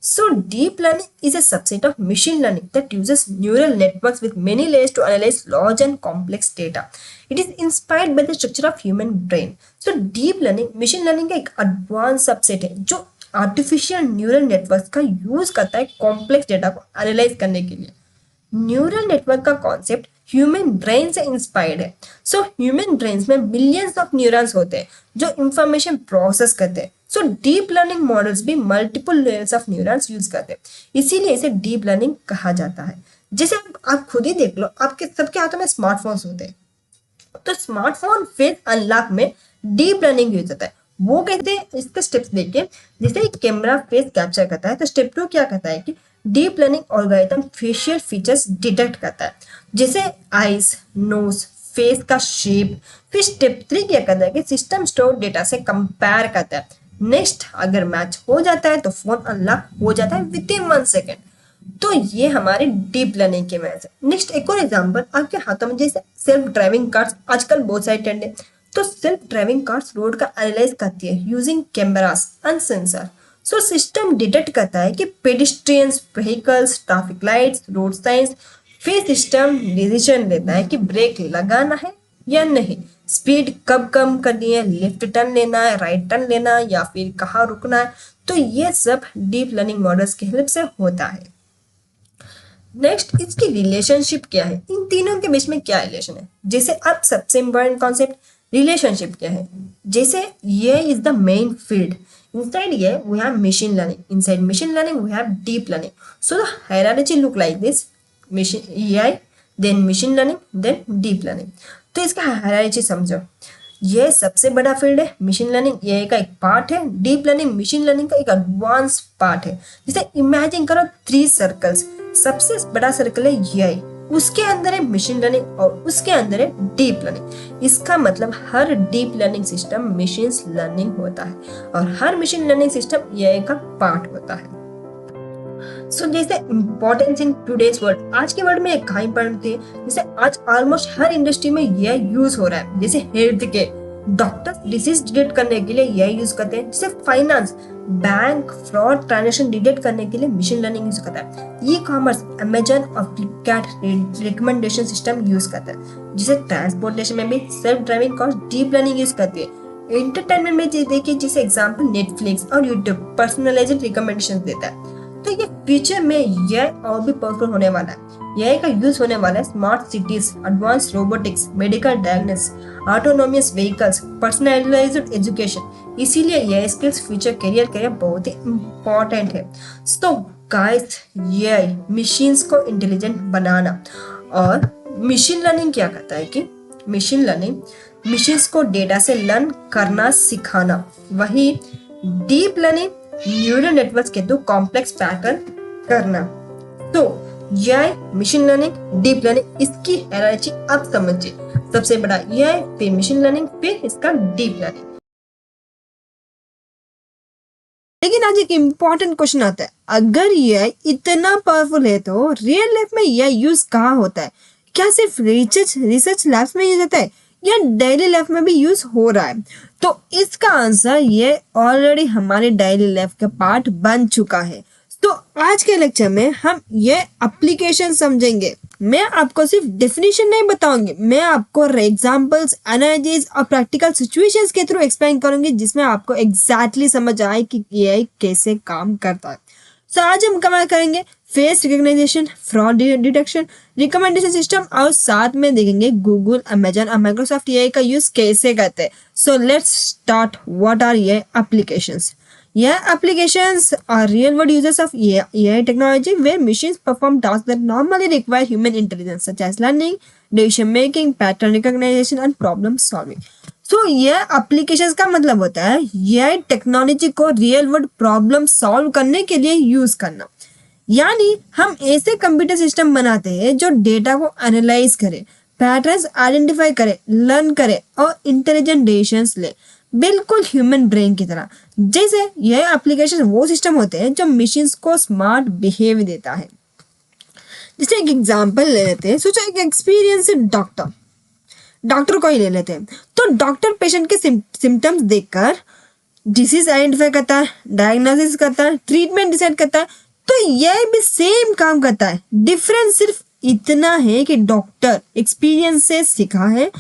So deep learning is a subset of machine learning that uses neural networks with many layers to analyze large and complex data. It is inspired by the structure of human brain. So deep learning machine learning का एक advanced subset है जो artificial neural networks का use करता है complex data को analyze करने के लिए. न्यूरल नेटवर्क का कॉन्सेप्ट ह्यूमन ब्रेन से इंस्पायर्ड है. सो ह्यूमन ब्रेन में मिलियंस ऑफ न्यूरॉन्स होते हैं जो इंफॉर्मेशन प्रोसेस करते हैं. सो डीप लर्निंग मॉडल्स भी multiple layers of neurons use करते हैं, इसीलिए इसे डीप लर्निंग कहा जाता है. जैसे आप खुद ही देख लो, आपके सबके हाथों में स्मार्टफोन्स होते हैं, तो स्मार्टफोन फेस अनलॉक में डीप लर्निंग यूज होता है. वो कहते हैं इसके स्टेप्स देखिए. जैसे कैमरा फेस कैप्चर करता है तो स्टेप 2 क्या करता है कि deep learning algorithm facial features detect करता है, जैसे आईज, नोज, फेस का शेप. फिर स्टेप 3 क्या करता है कि सिस्टम स्टोर डेटा से कंपेयर करता है. नेक्स्ट अगर मैच हो जाता है तो फोन अनलॉक हो जाता है विद इन 1 सेकेंड. तो ये हमारे डीप लर्निंग के मैच है. नेक्स्ट एक और एग्जांपल, आपके हाथों में जैसे सेल्फ ड्राइविंग कार्स आजकल बहुत सारे ट्रेंड है. तो सेल्फ ड्राइविंग कार्स रोड का एनालाइज करती है using cameras and sensor. So system detect करता है कि pedestrians, vehicles, traffic lights, road science. फिर सिस्टम डिसीजन लेता है कि ब्रेक लगाना है या नहीं, स्पीड कब कम करनी है, लेफ्ट टर्न लेना है, राइट टर्न लेना है या फिर कहाँ रुकना है. तो ये सब डीप लर्निंग मॉडल्स की हेल्प से होता है. नेक्स्ट इसकी रिलेशनशिप क्या है, इन तीनों के बीच में क्या रिलेशन है. जैसे अब सबसे इंपॉर्टेंट कॉन्सेप्ट रिलेशनशिप क्या है. जैसे ये is the main field. Inside here we have machine learning. Inside machine learning we have deep learning. So the hierarchy look like this: machine AI, then machine learning, then deep learning. तो इसका hierarchy समझो. ये सबसे बड़ा field है. Machine learning AI का एक part है. डीप लर्निंग मशीन लर्निंग का एक एडवांस पार्ट है. जैसे इमेजिन करो 3 सर्कल्स. सबसे बड़ा सर्कल है एआई, उसके अंदर है मशीन लर्निंग और उसके अंदर है डीप लर्निंग. इसका मतलब हर deep learning system machine learning होता है और हर मशीन लर्निंग सिस्टम एआई का पार्ट होता है. सो जैसे इंपॉर्टेंस इन टुडेज वर्ल्ड, आज के वर्ल्ड में कहाँ इंपॉर्टेंट है. जैसे आज ऑलमोस्ट हर इंडस्ट्री में एआई यूज हो रहा है. जैसे हेल्थ के डॉक्टर्स डिसीज डिटेक्ट करने के लिए एआई यूज करते हैं. जैसे finance, bank fraud transaction detect करने के लिए मशीन लर्निंग यूज करता है. ई कॉमर्स, अमेजन और फ्लिपकार्ट रिकमेंडेशन सिस्टम यूज करता है. जैसे ट्रांसपोर्टेशन में भी self driving cars deep learning use करती है. एंटरटेनमेंट में देखिए, जैसे एग्जांपल नेटफ्लिक्स और यूट्यूब पर्सनलाइज्ड रिकमेंडेशन देता है. तो ये फ्यूचर में ये और भी पावरफुल होने वाला है. एआई का यूज होने वाला है smart cities, advance robotics, medical diagnosis, autonomous vehicles, personalised education. इसीलिए ये स्किल्स फ्यूचर करियर के लिए बहुत ही इंपॉर्टेंट है. सो गाइस, एआई मशीन्स को इंटेलिजेंट बनाना. और मशीन लर्निंग क्या करता है कि मशीन लर्निंग मशीन्स को डेटा से लर्न करना सिखाना. वही डीप लर्निंग न्यूरल नेटवर्क्स के दो कॉम्प्लेक्स पैटर्न करना. तो AI, machine learning, deep learning, इसकी हायरार्ची आप समझिए. सबसे बड़ा एआई, फिर मशीन लर्निंग, फिर इसका डीप लर्निंग. लेकिन आज एक इम्पोर्टेंट क्वेश्चन आता है, अगर एआई इतना पावरफुल है तो रियल लाइफ में एआई यूज कहाँ होता है. क्या सिर्फ रिसर्च लैब्स में यूज होता है या डेली लाइफ में भी यूज हो रहा है. तो इसका आंसर ये ऑलरेडी हमारे डेली लाइफ का पार्ट बन चुका है. तो आज के लेक्चर में हम ये एप्लीकेशन समझेंगे. मैं आपको सिर्फ डेफिनेशन नहीं बताऊंगी, मैं आपको एग्जांपल्स, एनालॉजीज और प्रैक्टिकल सिचुएशंस के थ्रू एक्सप्लेन करूंगी जिसमें आपको एग्जैक्टली समझ आए कि एआई कैसे काम करता है. तो आज हम कवर करेंगे face recognition, fraud detection, recommendation system और साथ में देखेंगे गूगल, अमेजन और माइक्रोसॉफ्ट एआई का यूज कैसे करते हैं. So let's start. What are AI applications? Yeah, applications are real-world uses of AI technology where machines perform tasks that normally require human intelligence, such as learning, decision-making, pattern recognition, and problem-solving. So, ये applications का मतलब होता है AI technology को real-world problem solve करने के लिए use करना. यानी हम ऐसे कंप्यूटर सिस्टम बनाते हैं जो डेटा को एनालाइज करे, पैटर्न्स आइडेंटिफाई करे, लर्न करे और इंटेलिजेंट डिसीजंस ले, बिल्कुल ह्यूमन ब्रेन की तरह. जैसे यह एप्लीकेशन वो सिस्टम होते हैं जो मशीन्स को स्मार्ट बिहेव देता है। जैसे एक एग्जांपल ले लेते हैं, सोचो एक एक्सपीरियंस डॉक्टर को ही ले लेते हैं। तो डॉक्टर पेशेंट के सिम्टम्स देखकर डिसीज आइडेंटिफाई करता है, डायग्नोसिस करता है, ट्रीटमेंट डिसाइड करता है। तो यह भी सेम काम करता है, डिफरेंस सिर्फ इतना है कि डॉक्टर एक्सपीरियंस से सीखा है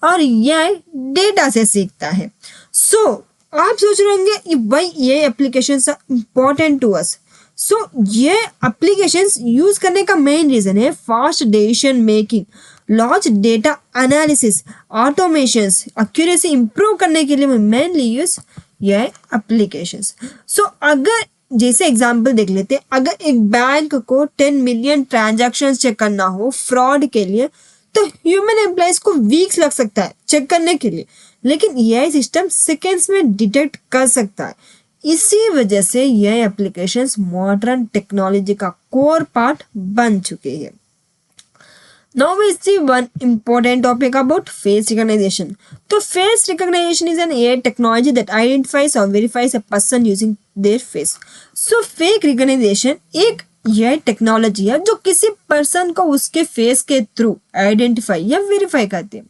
और यह डेटा से सीखता है। सो आप सोच रहे होंगे भाई ये applications are important to us. So ये एप्लीकेशंस यूज करने का मेन रीजन है fast decision making, large data analysis, automations, accuracy improve करने के लिए मेनली यूज ये एप्लीकेशंस। सो अगर जैसे एग्जांपल देख लेते हैं, अगर एक बैंक को 10 मिलियन ट्रांजैक्शंस चेक करना हो फ्रॉड के लिए, तो ह्यूमन एम्प्लॉइज को वीक्स लग सकता है चेक करने के लिए, लेकिन यह सिस्टम सेकेंड्स में डिटेक्ट कर सकता है। इसी वजह से यह एप्लीकेशंस मॉडर्न टेक्नोलॉजी का कोर पार्ट बन चुके हैं। Now we see one important topic about face recognition. So face recognition is an AI technology that identifies or verifies a person using their face. So fake recognition एक यह technology है जो किसी person को उसके फेस के through identify या verify करती है।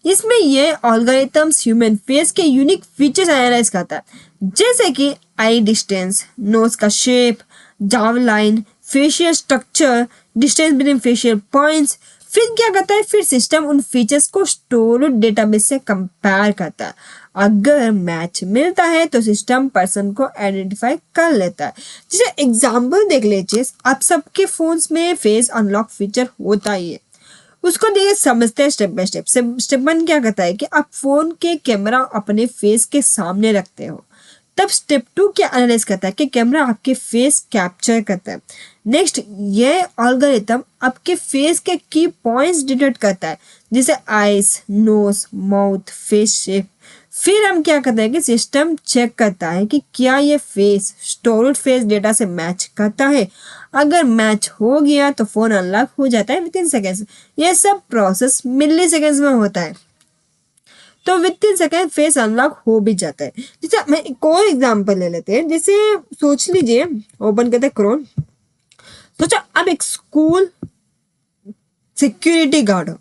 इसमें यह ऑल्गोरिथम्स ह्यूमन फेस के यूनिक फीचर्स एनालाइज करता है, जैसे कि आई डिस्टेंस, नोज का shape, jaw line, facial structure, distance between facial points. फिर क्या करता है, फिर सिस्टम उन फीचर्स को स्टोर्ड डेटाबेस से कंपेयर करता है। अगर मैच मिलता है तो सिस्टम पर्सन को आइडेंटिफाई कर लेता है। जैसे एग्जांपल देख लीजिए, आप सबके फोन्स में फेस अनलॉक फीचर होता ही है, उसको देखिए समझते हैं स्टेप बाय स्टेप। स्टेप 1 क्या करता है कि आप फोन के कैमरा अपने फेस के सामने रखते हो, तब स्टेप 2 क्या एनालाइज करता है कि कैमरा आपके फेस कैप्चर करता है। नेक्स्ट ये एल्गोरिथम आपके फेस के की पॉइंट्स डिटेक्ट करता है, जैसे eyes, nose, mouth, face shape. फिर हम क्या करते हैं कि सिस्टम चेक करता है कि क्या ये फेस स्टोर्ड फेस डेटा से मैच करता है। अगर मैच हो गया तो फोन अनलॉक हो जाता है विद इन सेकेंड्स। ये सब प्रोसेस मिली सेकेंड्स में होता है, तो with in second face unlock हो भी जाता है। जैसे मैं एक और एग्जांपल ले लेते हैं, जैसे सोच लीजिए, ओपन करते हैं क्रोम। सोचो अब एक स्कूल सिक्योरिटी गार्ड हो,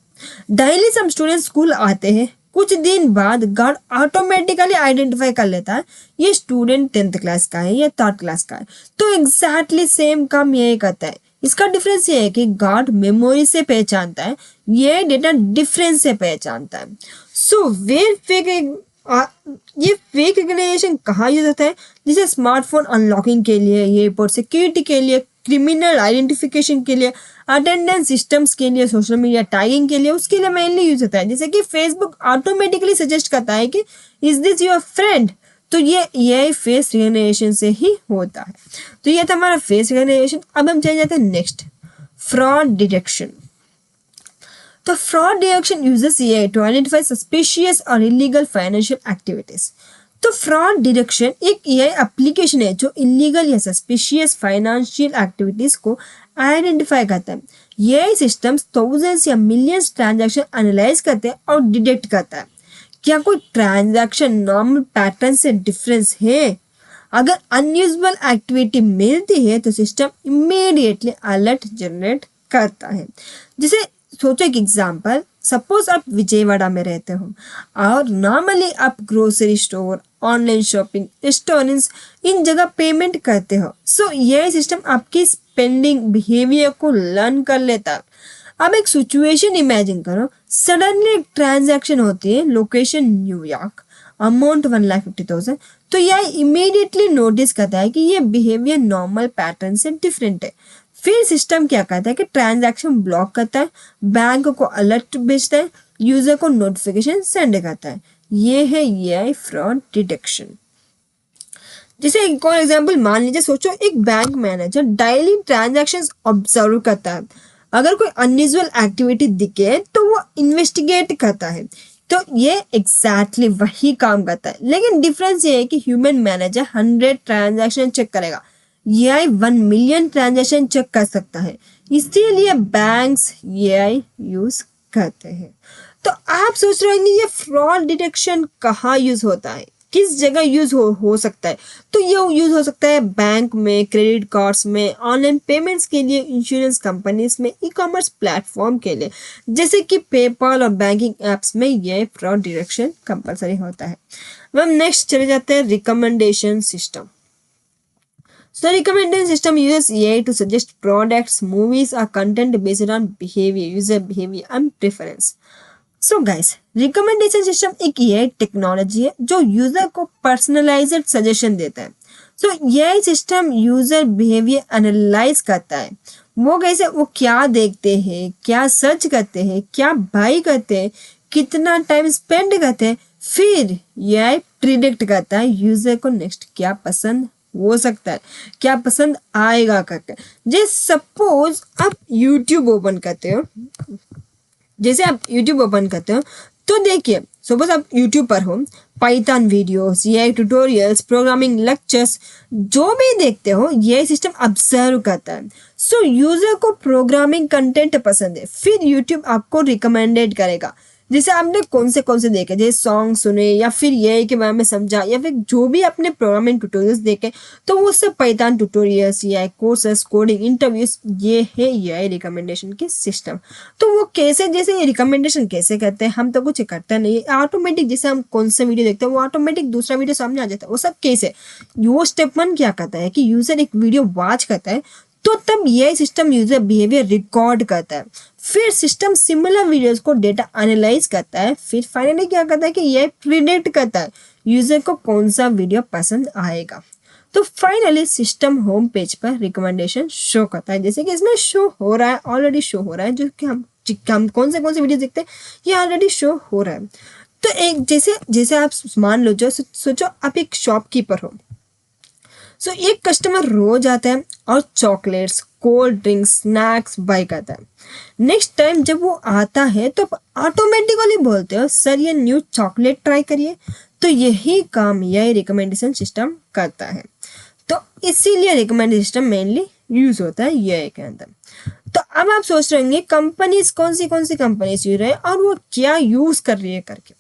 डेली सब स्टूडेंट स्कूल आते हैं, कुछ दिन बाद गार्ड ऑटोमेटिकली आइडेंटिफाई कर लेता है ये स्टूडेंट 10th क्लास का है या 3rd क्लास का है। तो एग्जैक्टली सेम काम यही करता है। इसका डिफरेंस ये है कि गार्ड मेमोरी से पहचानता है, ये डेटा डिफरेंस से पहचानता है। सो ये फेक रिकग्निशन कहाँ यूज होता है, जैसे स्मार्टफोन अनलॉकिंग के लिए, एयरपोर्ट सिक्योरिटी के लिए, क्रिमिनल आइडेंटिफिकेशन के लिए, अटेंडेंस सिस्टम्स के लिए, सोशल मीडिया टैगिंग के लिए, उसके लिए मेनली यूज होता है। जैसे कि फेसबुक ऑटोमेटिकली सजेस्ट करता है कि इज दिस योर फ्रेंड, तो ये फेस रिकग्निशन से ही होता है। तो ये था हमारा फेस रिकग्निशन। अब हम चले जाते हैं नेक्स्ट, फ्रॉड डिटेक्शन। तो fraud detection uses AI to identify suspicious और इलीगल फाइनेंशियल एक्टिविटीज। तो फ्रॉड डिटेक्शन एक AI एप्लीकेशन है जो इलीगल या सस्पिशियस फाइनेंशियल एक्टिविटीज को आइडेंटिफाई करता है। ये सिस्टम्स थाउजेंड्स या मिलियंस ट्रांजैक्शन एनालाइज करते हैं और डिटेक्ट करता है क्या कोई ट्रांजैक्शन नॉर्मल पैटर्न से डिफरेंस है। अगर अनयूजुअल एक्टिविटी मिलती है तो सिस्टम इमीडिएटली अलर्ट जनरेट करता है। जैसे सोचो एक एग्जांपल, सपोज आप विजयवाड़ा में रहते हो और नॉर्मली आप grocery store, online shopping, restaurants इन जगह पेमेंट करते हो। सो यह सिस्टम आपकी स्पेंडिंग बिहेवियर को लर्न कर लेता है। अब एक सिचुएशन इमेजिन करो, सडनली एक ट्रांजैक्शन होती है, लोकेशन न्यूयॉर्क, अमाउंट 1,50,000। तो यह इमीडिएटली नोटिस करता है कि ये बिहेवियर नॉर्मल पैटर्न से डिफरेंट है। फिर सिस्टम क्या करता है कि ट्रांजैक्शन ब्लॉक करता है, बैंक को अलर्ट भेजता है, यूजर को नोटिफिकेशन सेंड करता है। ये है AI फ्रॉड डिटेक्शन। जैसे एक और एग्जांपल मान लीजिए, सोचो एक bank manager daily transactions observe करता है, अगर कोई अनयूजुअल एक्टिविटी दिखे तो वो इन्वेस्टिगेट करता है। तो ये एग्जैक्टली वही काम करता है, लेकिन डिफरेंस ये है कि ह्यूमन मैनेजर 100 ट्रांजैक्शन चेक करेगा, AI 1 मिलियन ट्रांजैक्शन चेक कर सकता है। इसीलिए बैंक्स AI यूज करते हैं। तो आप सोच रहे होंगे ये फ्रॉड डिटेक्शन कहाँ यूज होता है। किस जगह यूज हो सकता है, तो ये यूज हो सकता है बैंक में, क्रेडिट कार्ड्स में, ऑनलाइन पेमेंट्स के लिए, इंश्योरेंस कंपनीज में, ई कॉमर्स प्लेटफॉर्म के लिए, जैसे कि पेपाल और बैंकिंग एप्स में ये फ्रॉड डिटेक्शन कंपलसरी होता है। मैम नेक्स्ट चले जाते हैं recommendation system. So recommendation system uses AI to suggest products, movies or content based on behavior, user behavior and preference. So guys, recommendation system एक AI technology है जो user को personalised suggestion देता है। So AI system user behaviour analyse करता है, वो कैसे, वो क्या देखते हैं, क्या सर्च करते हैं, क्या बाई करते हैं, कितना टाइम स्पेंड करते हैं, फिर AI प्रिडिक्ट करता है यूजर को नेक्स्ट क्या पसंद हो सकता है, क्या पसंद आएगा करके। जैसे सपोज आप YouTube ओपन करते हो, जैसे आप YouTube ओपन करते हो तो देखिए, सपोज आप YouTube पर हो, Python videos, AI tutorials, programming lectures जो भी देखते हो, ये सिस्टम ऑब्जर्व करता है। सो यूजर को प्रोग्रामिंग कंटेंट पसंद है, फिर YouTube आपको रिकमेंडेड करेगा। जैसे आपने कौन से देखे, जैसे सॉन्ग सुने या फिर ये के बारे में समझा या फिर जो भी अपने प्रोग्रामिंग ट्यूटोरियल्स देखे, तो वो सब पाइथन ट्यूटोरियल्स या कोर्सेस, कोडिंग, इंटरव्यूज, ये है ये रिकमेंडेशन की सिस्टम। तो वो कैसे, जैसे ये रिकमेंडेशन कैसे करते हैं, हम तो कुछ करते नहीं, ऑटोमेटिक जैसे हम कौन सा वीडियो देखते हैं वो ऑटोमेटिक दूसरा वीडियो सामने आ जाता है। वो सब कैसे, वो स्टेप 1 क्या करता है कि यूजर एक वीडियो वॉच करता है तो तब ये सिस्टम यूजर बिहेवियर रिकॉर्ड करता है, फिर सिस्टम सिमिलर वीडियोस को डेटा एनालाइज करता है, फिर फाइनली क्या करता है कि ये प्रिडिक्ट करता है यूजर को कौन सा वीडियो पसंद आएगा। तो फाइनली सिस्टम होम पेज पर रिकमेंडेशन शो करता है, जैसे कि इसमें शो हो रहा है, ऑलरेडी शो हो रहा है, जो कि हम कौन से वीडियो देखते हैं ये ऑलरेडी शो हो रहा है। तो एक जैसे आप मान लो, जो सोचो आप एक शॉपकीपर हो। सो एक कस्टमर रोज आता है और chocolates, cold drinks, snacks buy करता है। नेक्स्ट टाइम जब वो आता है तो ऑटोमेटिकली बोलते हो सर ये न्यू चॉकलेट ट्राई करिए। तो यही काम यही रिकमेंडेशन सिस्टम करता है। तो इसीलिए रिकमेंडेशन सिस्टम मेनली यूज होता है ये के अंदर। तो अब आप सोच रहे होंगे कंपनीज कौन सी कंपनीज यूज रहे हैं और वो क्या यूज कर रही है करके।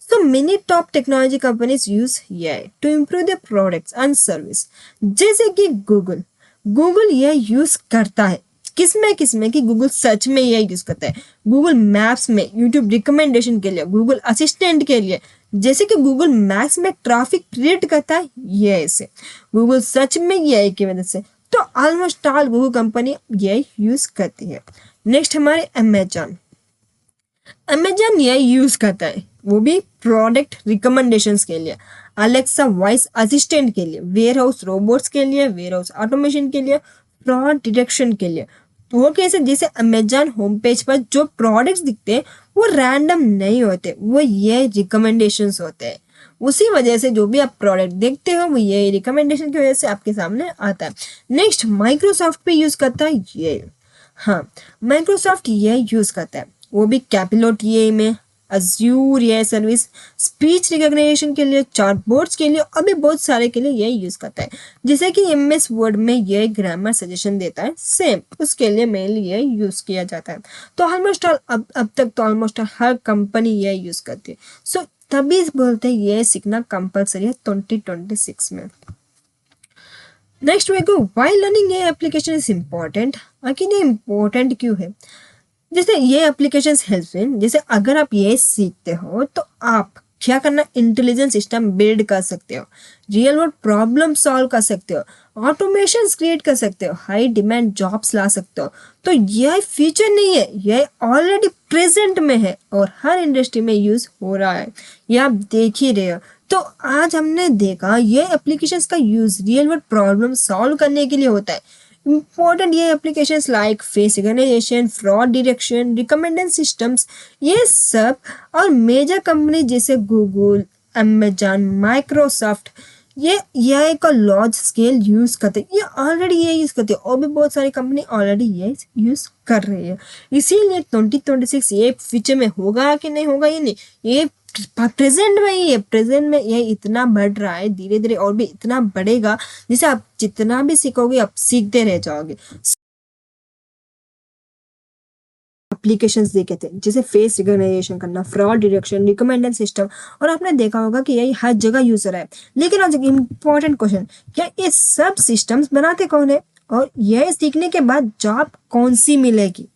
So many top technology companies use AI to improve their products and service. जैसे कि गूगल ये यूज करता है किसमें कि गूगल सर्च में ये यूज करता है, गूगल मैप्स में, यूट्यूब रिकमेंडेशन के लिए, गूगल असिस्टेंट के लिए। जैसे कि गूगल मैप्स में ट्रैफिक क्रिएट करता है ये से, गूगल सर्च में ये की वजह से। तो ऑलमोस्ट ऑल गूगल कंपनी ये यूज करती है। नेक्स्ट हमारे अमेजन ये यूज करता है, वो भी प्रोडक्ट रिकमेंडेशंस के लिए, अलेक्सा वॉइस असिस्टेंट के लिए, वेयर हाउस रोबोट्स के लिए, वेयर हाउस ऑटोमेशन के लिए, फ्रॉड डिटेक्शन के लिए। वो कैसे, जैसे अमेजन होम पेज पर जो प्रोडक्ट्स दिखते हैं वो रैंडम नहीं होते, वो ये रिकमेंडेशंस होते हैं। उसी वजह से जो भी आप प्रोडक्ट देखते हो वो ये रिकमेंडेशन की वजह से आपके सामने आता है। नेक्स्ट माइक्रोसॉफ्ट पे यूज करता है ये, हाँ माइक्रोसॉफ्ट ये यूज करता है, वो भी कैपिलोट ये में, अज्यूर ये सर्विस, स्पीच रिकॉग्निशन के लिए, चार्टबोर्ड्स के लिए और भी बहुत सारे के लिए ये यूज करता है। जैसे कि एमएस वर्ड में ये ग्रामर सजेशन देता है, सेम उसके लिए मेनली ये यूज किया जाता है। तो ऑलमोस्ट ऑल अब तक तो ऑलमोस्ट हर कंपनी ये यूज करती है। सो तभी बोलते हैं ये सीखना कंपलसरी है 2026 में। नेक्स्ट वे को व्हाई लर्निंग ये एप्लीकेशन इज इम्पोर्टेंट। आखिर ये इम्पोर्टेंट क्यों है? जैसे ये एप्लीकेशंस हेल्पफुल, जैसे अगर आप ये सीखते हो तो आप क्या करना, इंटेलिजेंट सिस्टम बिल्ड कर सकते हो, रियल वर्ल्ड प्रॉब्लम सॉल्व कर सकते हो, ऑटोमेशन क्रिएट कर सकते हो, हाई डिमांड जॉब्स ला सकते हो। तो यह फ्यूचर नहीं है, यह ऑलरेडी प्रेजेंट में है और हर इंडस्ट्री में यूज हो रहा है, ये आप देख ही रहे हो। तो आज हमने देखा ये एप्लीकेशंस का use real world problem solve करने के लिए होता है। इम्पोर्टेंट ये applications like face recognition, fraud detection, recommendation systems, ये सब और मेजर कंपनी जैसे गूगल, अमेजन, माइक्रोसॉफ्ट ये AI का लार्ज स्केल यूज करते हैं, ये ऑलरेडी ये यूज करते हैं और भी बहुत सारी कंपनी ऑलरेडी ये यूज कर रही है। इसीलिए 2026 ये फ्यूचर में होगा कि नहीं होगा ये नहीं, ये प्रेजेंट में ही है, प्रेजेंट में ये इतना बढ़ रहा है, धीरे धीरे और भी इतना बढ़ेगा। जैसे आप जितना भी सीखोगे आप सीखते रह जाओगे। एप्लीकेशंस देखे थे, जैसे फेस रिकॉग्निशन करना, फ्रॉड डिटेक्शन, रिकमेंडर सिस्टम, और आपने देखा होगा कि यही हर जगह यूज हो रहा है। लेकिन आज एक इम्पॉर्टेंट क्वेश्चन, क्या ये सब सिस्टम्स बनाते कौन है, और यह सीखने के बाद जॉब कौन सी मिलेगी?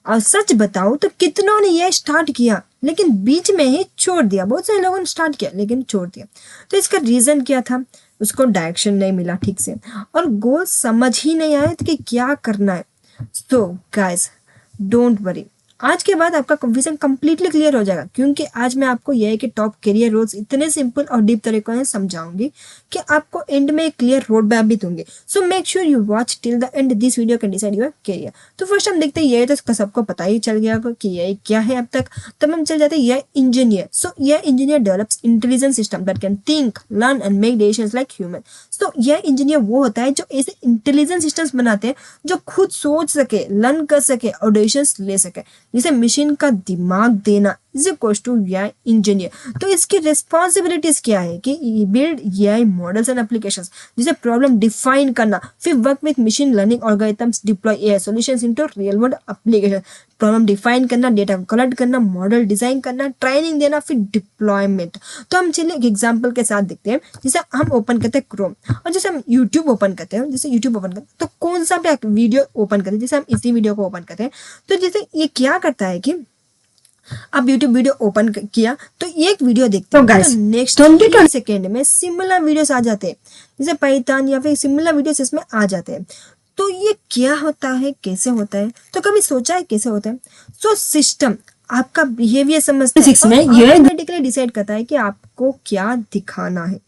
और सच बताओ तो कितनों ने ये स्टार्ट किया लेकिन बीच में ही छोड़ दिया। बहुत सारे लोगों ने स्टार्ट किया लेकिन छोड़ दिया। तो इसका रीजन क्या था? उसको डायरेक्शन नहीं मिला ठीक से, और गोल समझ ही नहीं आया कि क्या करना है। सो गाइस, डोंट वरी, आज के बाद आपका कंफ्यूजन कंप्लीटली क्लियर हो जाएगा, क्योंकि आज मैं आपको ये के टॉप करियर रोल्स इतने सिंपल और डीप तरीकों से समझाऊंगी कि आपको एंड में एक क्लियर रोड मैप भी दूंगी। So make sure you watch till the end, this video can decide your career. तो फर्स्ट हम देखते हैं, ये तो सबको पता ही चल गया कि ये क्या है अब तक। तब हम चल जाते हैं, ये इंजीनियर। सो ये engineer develops intelligent system that can think, learn and make decisions like human. So ये इंजीनियर वो होता है जो ऐसे इंटेलिजेंट सिस्टम्स बनाते हैं जो खुद सोच सके, लर्न कर सके और डिसीजंस ले सके, जिसे मशीन का दिमाग देना is equal to AI engineer. तो इसकी रिस्पॉन्सिबिलिटीज क्या है कि build AI models and applications, जिसे प्रॉब्लम डिफाइन करना, फिर work with machine learning algorithms, deploy AI solutions into real world application. Problem define करना, डेटा को कलेक्ट करना, मॉडल डिजाइन करना, ट्रेनिंग देना, फिर डिप्लॉयमेंट। तो हम चलिए एक एग्जांपल के साथ देखते हैं। जैसे हम ओपन करते हैं क्रोम, और जैसे हम यूट्यूब ओपन करते हैं, जैसे यूट्यूब ओपन करते हैं तो कौन सा भी वीडियो ओपन करते हैं, जैसे हम इसी वीडियो को ओपन करते हैं, तो जैसे ये क्या करता है कि अब यूट्यूब वीडियो ओपन किया तो एक वीडियो देखते हैं, तो नेक्स्ट 20 सेकेंड में सिमिलर वीडियोस आ जाते हैं, जैसे पाइथन या फिर सिमिलर वीडियोस इसमें आ जाते हैं। तो ये क्या होता है, कैसे होता है? तो कभी सोचा है कैसे होता है? सो सिस्टम आपका बिहेवियर समझता है और ऑटोमेटिकली डिसाइड करता है कि आपको क्या दिखाना है।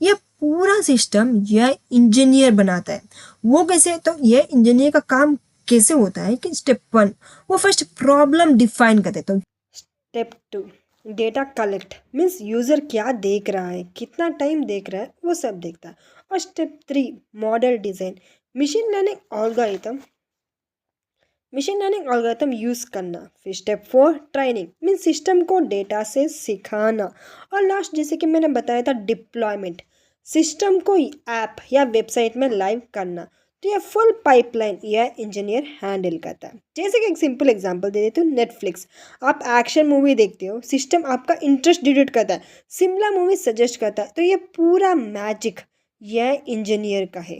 ये पूरा सिस्टम यह इंजीनियर बनाता है। वो कैसे? तो यह इंजीनियर का काम कैसे होता है कि स्टेप 1 वो फर्स्ट प्रॉब्लम डिफाइन करते हैं। तो step 2 data collect, means user क्या देख रहा है, कितना टाइम देख रहा है, वो सब देखता है। और step 3 model design, machine learning algorithm use करना। फिर स्टेप 4 ट्रेनिंग, मीन्स सिस्टम को डेटा से सिखाना। और लास्ट जैसे कि मैंने बताया था डिप्लॉयमेंट, सिस्टम को ऐप या वेबसाइट में लाइव करना। तो यह फुल पाइपलाइन यह इंजीनियर हैंडल करता है। जैसे कि एक सिंपल एग्जांपल दे देती हूँ, नेटफ्लिक्स। आप एक्शन मूवी देखते हो, सिस्टम आपका इंटरेस्ट डिटेक्ट करता है, सिमिलर मूवी सजेस्ट करता है। तो ये पूरा मैजिक यह इंजीनियर का है।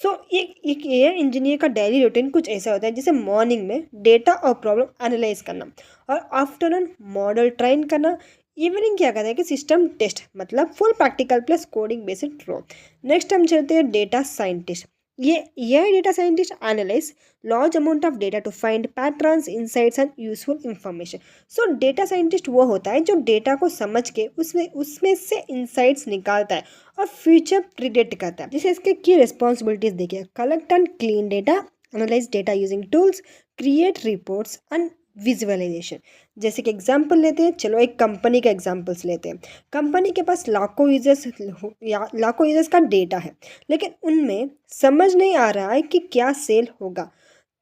सो एक एआई इंजीनियर का डेली रूटीन कुछ ऐसा होता है, जैसे मॉर्निंग में डेटा और प्रॉब्लम एनालाइज करना, और आफ्टरनून मॉडल ट्रेन करना, इवनिंग क्या करता है कि सिस्टम टेस्ट, मतलब full practical plus coding based role. Next हम चलते हैं डेटा साइंटिस्ट। ये data scientist analyse large amount of data to find patterns, insights and useful information. So data scientist वो होता है जो डेटा को समझ के उसमें से इंसाइट्स निकालता है और फ्यूचर प्रिडिक्ट करता है। जैसे इसके की रिस्पॉन्सिबिलिटीज देखिए, collect and clean data, analyse data using tools, create reports and visualisation. जैसे कि एग्जांपल लेते हैं, चलो एक कंपनी का एग्जांपल्स लेते हैं। कंपनी के पास लाखों यूजर्स का डेटा है, लेकिन उनमें समझ नहीं आ रहा है कि क्या सेल होगा।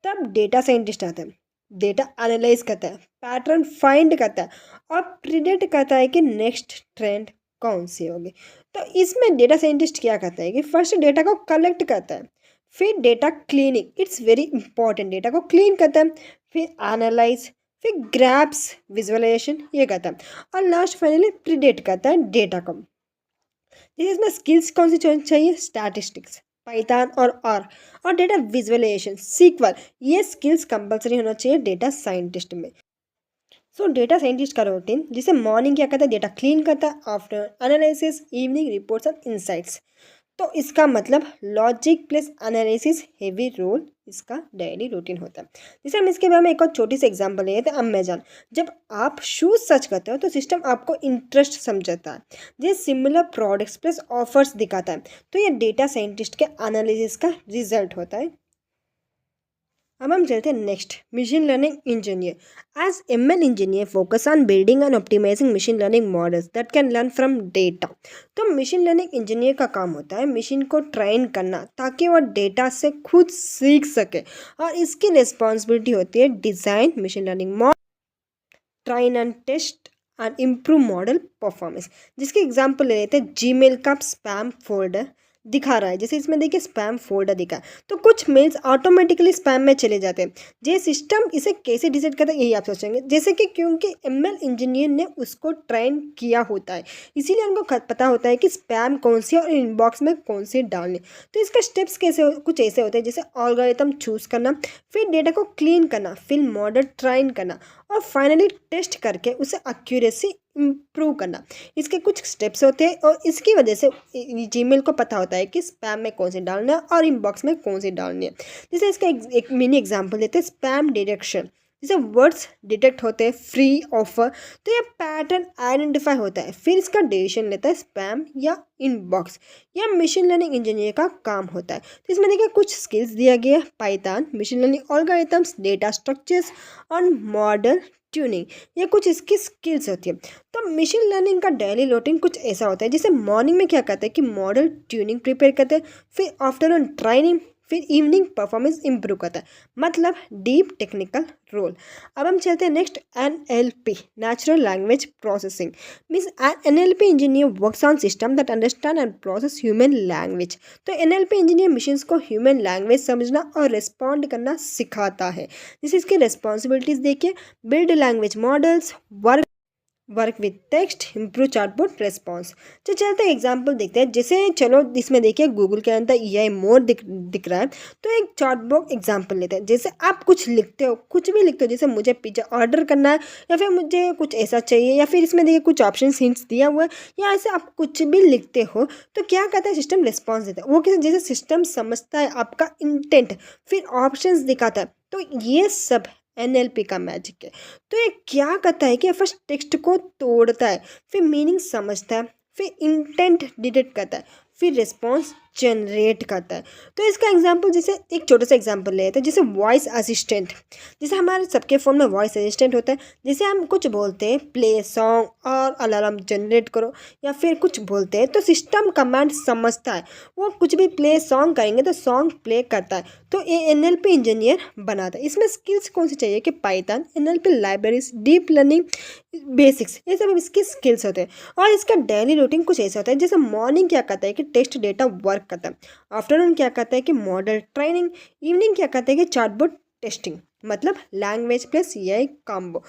तब डेटा साइंटिस्ट आता है, डेटा एनालाइज करता है, पैटर्न फाइंड करता है और प्रिडिक्ट करता है कि नेक्स्ट ट्रेंड कौन सी होगी। तो इसमें डेटा साइंटिस्ट क्या करता है कि फर्स्ट डेटा को कलेक्ट करता है, फिर data cleaning, it's very important, data को क्लीन करता है, फिर एनालाइज, फिर ग्रैप्स, विजुअलाइजेशन ये करता है, और लास्ट फाइनली प्रिडिक्ट करता है डेटा को। जैसे इसमें स्किल्स कौन सी चाहिए? स्टैटिस्टिक्स, पाइथन और डेटा विजुअलाइजेशन, सीक्वल, ये स्किल्स कंपलसरी होना चाहिए डेटा साइंटिस्ट में। सो डेटा साइंटिस्ट का रूटीन, जिसे मॉर्निंग क्या करता है, डेटा क्लीन करता है, after analysis, evening reports and insights. तो इसका मतलब logic plus analysis heavy role इसका डेली रूटीन होता है। जैसे हम इसके बारे में एक और छोटी सी एग्जांपल ले लेते हैं, अमेजॉन। जब आप शूज सर्च करते हो तो सिस्टम आपको इंटरेस्ट समझाता है, जैसे सिमिलर प्रोडक्ट्स प्लस ऑफर्स दिखाता है। तो ये डेटा साइंटिस्ट के एनालिसिस का रिजल्ट होता है। अब हम चलते हैं next, machine learning engineer. As ML engineer focus on building and optimizing machine learning models that can learn from data. तो मशीन लर्निंग इंजीनियर का काम होता है मशीन को ट्रेन करना ताकि वह डेटा से खुद सीख सके, और इसकी रिस्पॉन्सिबिलिटी होती है design machine learning model, train and test and improve model performance. जिसके एग्जाम्पल ले लेते हैं, जीमेल का स्पैम फोल्डर दिखा रहा है, जैसे इसमें देखिए स्पैम फोल्डर दिखा है, तो कुछ मेल्स ऑटोमेटिकली स्पैम में चले जाते हैं। ये सिस्टम इसे कैसे डिसाइड करता है, यही आप सोचेंगे, जैसे कि क्योंकि एमएल इंजीनियर ने उसको ट्रेन किया होता है, इसीलिए उनको पता होता है कि स्पैम कौन सी और इनबॉक्स में कौन सी डालनी। तो इसका स्टेप्स कैसे कुछ ऐसे होते हैं, जैसे ऑलगोरिथम चूज करना, फिर डेटा को क्लीन करना, फिर मॉडल ट्रेन करना और फाइनली टेस्ट करके उसे एक्यूरेसी इम्प्रूव करना। इसके कुछ स्टेप्स होते हैं और इसकी वजह से जीमेल को पता होता है कि स्पैम में कौन सी डालना है और इनबॉक्स में कौन सी डालनी है। जैसे इसका एक मिनी एग्जांपल देते हैं, स्पैम डिटेक्शन। जैसे वर्ड्स डिटेक्ट होते हैं, फ्री, ऑफर, तो ये पैटर्न आइडेंटिफाई होता है, फिर इसका डिसीजन लेता है स्पैम या इनबॉक्स। यह मशीन लर्निंग इंजीनियर का काम होता है। तो इसमें देखिए कुछ स्किल्स दिया गया है, Python, machine learning algorithms, data structures और मॉडल ट्यूनिंग, ये कुछ इसकी स्किल्स होती है। तो मशीन लर्निंग का डेली रूटीन कुछ ऐसा होता है, जैसे मॉर्निंग में क्या करते हैं कि मॉडल ट्यूनिंग प्रिपेयर करते हैं, फिर आफ्टरनून ट्रेनिंग, फिर इवनिंग परफॉर्मेंस इंप्रूव करता है, मतलब डीप टेक्निकल रोल। अब हम चलते हैं next, NLP, natural language processing. Means NLP engineer works on system that understand and process human language. तो NLP इंजीनियर मशीन्स को ह्यूमन लैंग्वेज समझना और रिस्पॉन्ड करना सिखाता है। जैसे इसकी रिस्पॉन्सिबिलिटीज देखिए, build language models, work with text, improve chatbot response. तो चलते हैं एग्जाम्पल देखते हैं, जैसे चलो इसमें देखिए गूगल के अंदर AI मोड दिख रहा है, तो एक चैटबॉट एग्जाम्पल लेते हैं। जैसे आप कुछ लिखते हो, कुछ भी लिखते हो, जैसे मुझे पिज्जा ऑर्डर करना है या फिर मुझे कुछ ऐसा चाहिए, या फिर इसमें देखिए कुछ ऑप्शन हिंट्स दिया हुआ है, या ऐसे आप कुछ भी लिखते हो, तो क्या कहता है सिस्टम रिस्पॉन्स देता है। वो कैसे, जैसे सिस्टम समझता है आपका इंटेंट, फिर ऑप्शंस दिखाता है। तो ये सब NLP का मैजिक है। तो ये क्या करता है कि फर्स्ट टेक्स्ट को तोड़ता है, फिर मीनिंग समझता है, फिर इंटेंट डिटेक्ट करता है, फिर रिस्पॉन्स जनरेट करता है। तो इसका एग्जांपल, जैसे एक छोटा सा एग्जांपल लेते हैं, जैसे वॉइस असिस्टेंट। जैसे हमारे सबके फ़ोन में वॉइस असिस्टेंट होता है, जैसे हम कुछ बोलते हैं, प्ले सॉन्ग और अलार्म जनरेट करो, या फिर कुछ बोलते हैं, तो सिस्टम कमांड समझता है, वो कुछ भी प्ले सॉन्ग करेंगे तो सॉन्ग प्ले करता है। तो ये NLP इंजीनियर बनाता है। इसमें स्किल्स कौन सी चाहिए कि Python, NLP libraries, deep learning basics, ये सब इसकी स्किल्स होते हैं। और इसका डेली रूटीन कुछ ऐसा होता है, जैसे मॉर्निंग क्या करता है कि टेस्ट डेटा वर्क करता है, आफ्टरनून क्या करता है कि मॉडल ट्रेनिंग, इवनिंग क्या करता है कि चैटबॉट टेस्टिंग, मतलब लैंग्वेज प्लस AI कॉम्बो।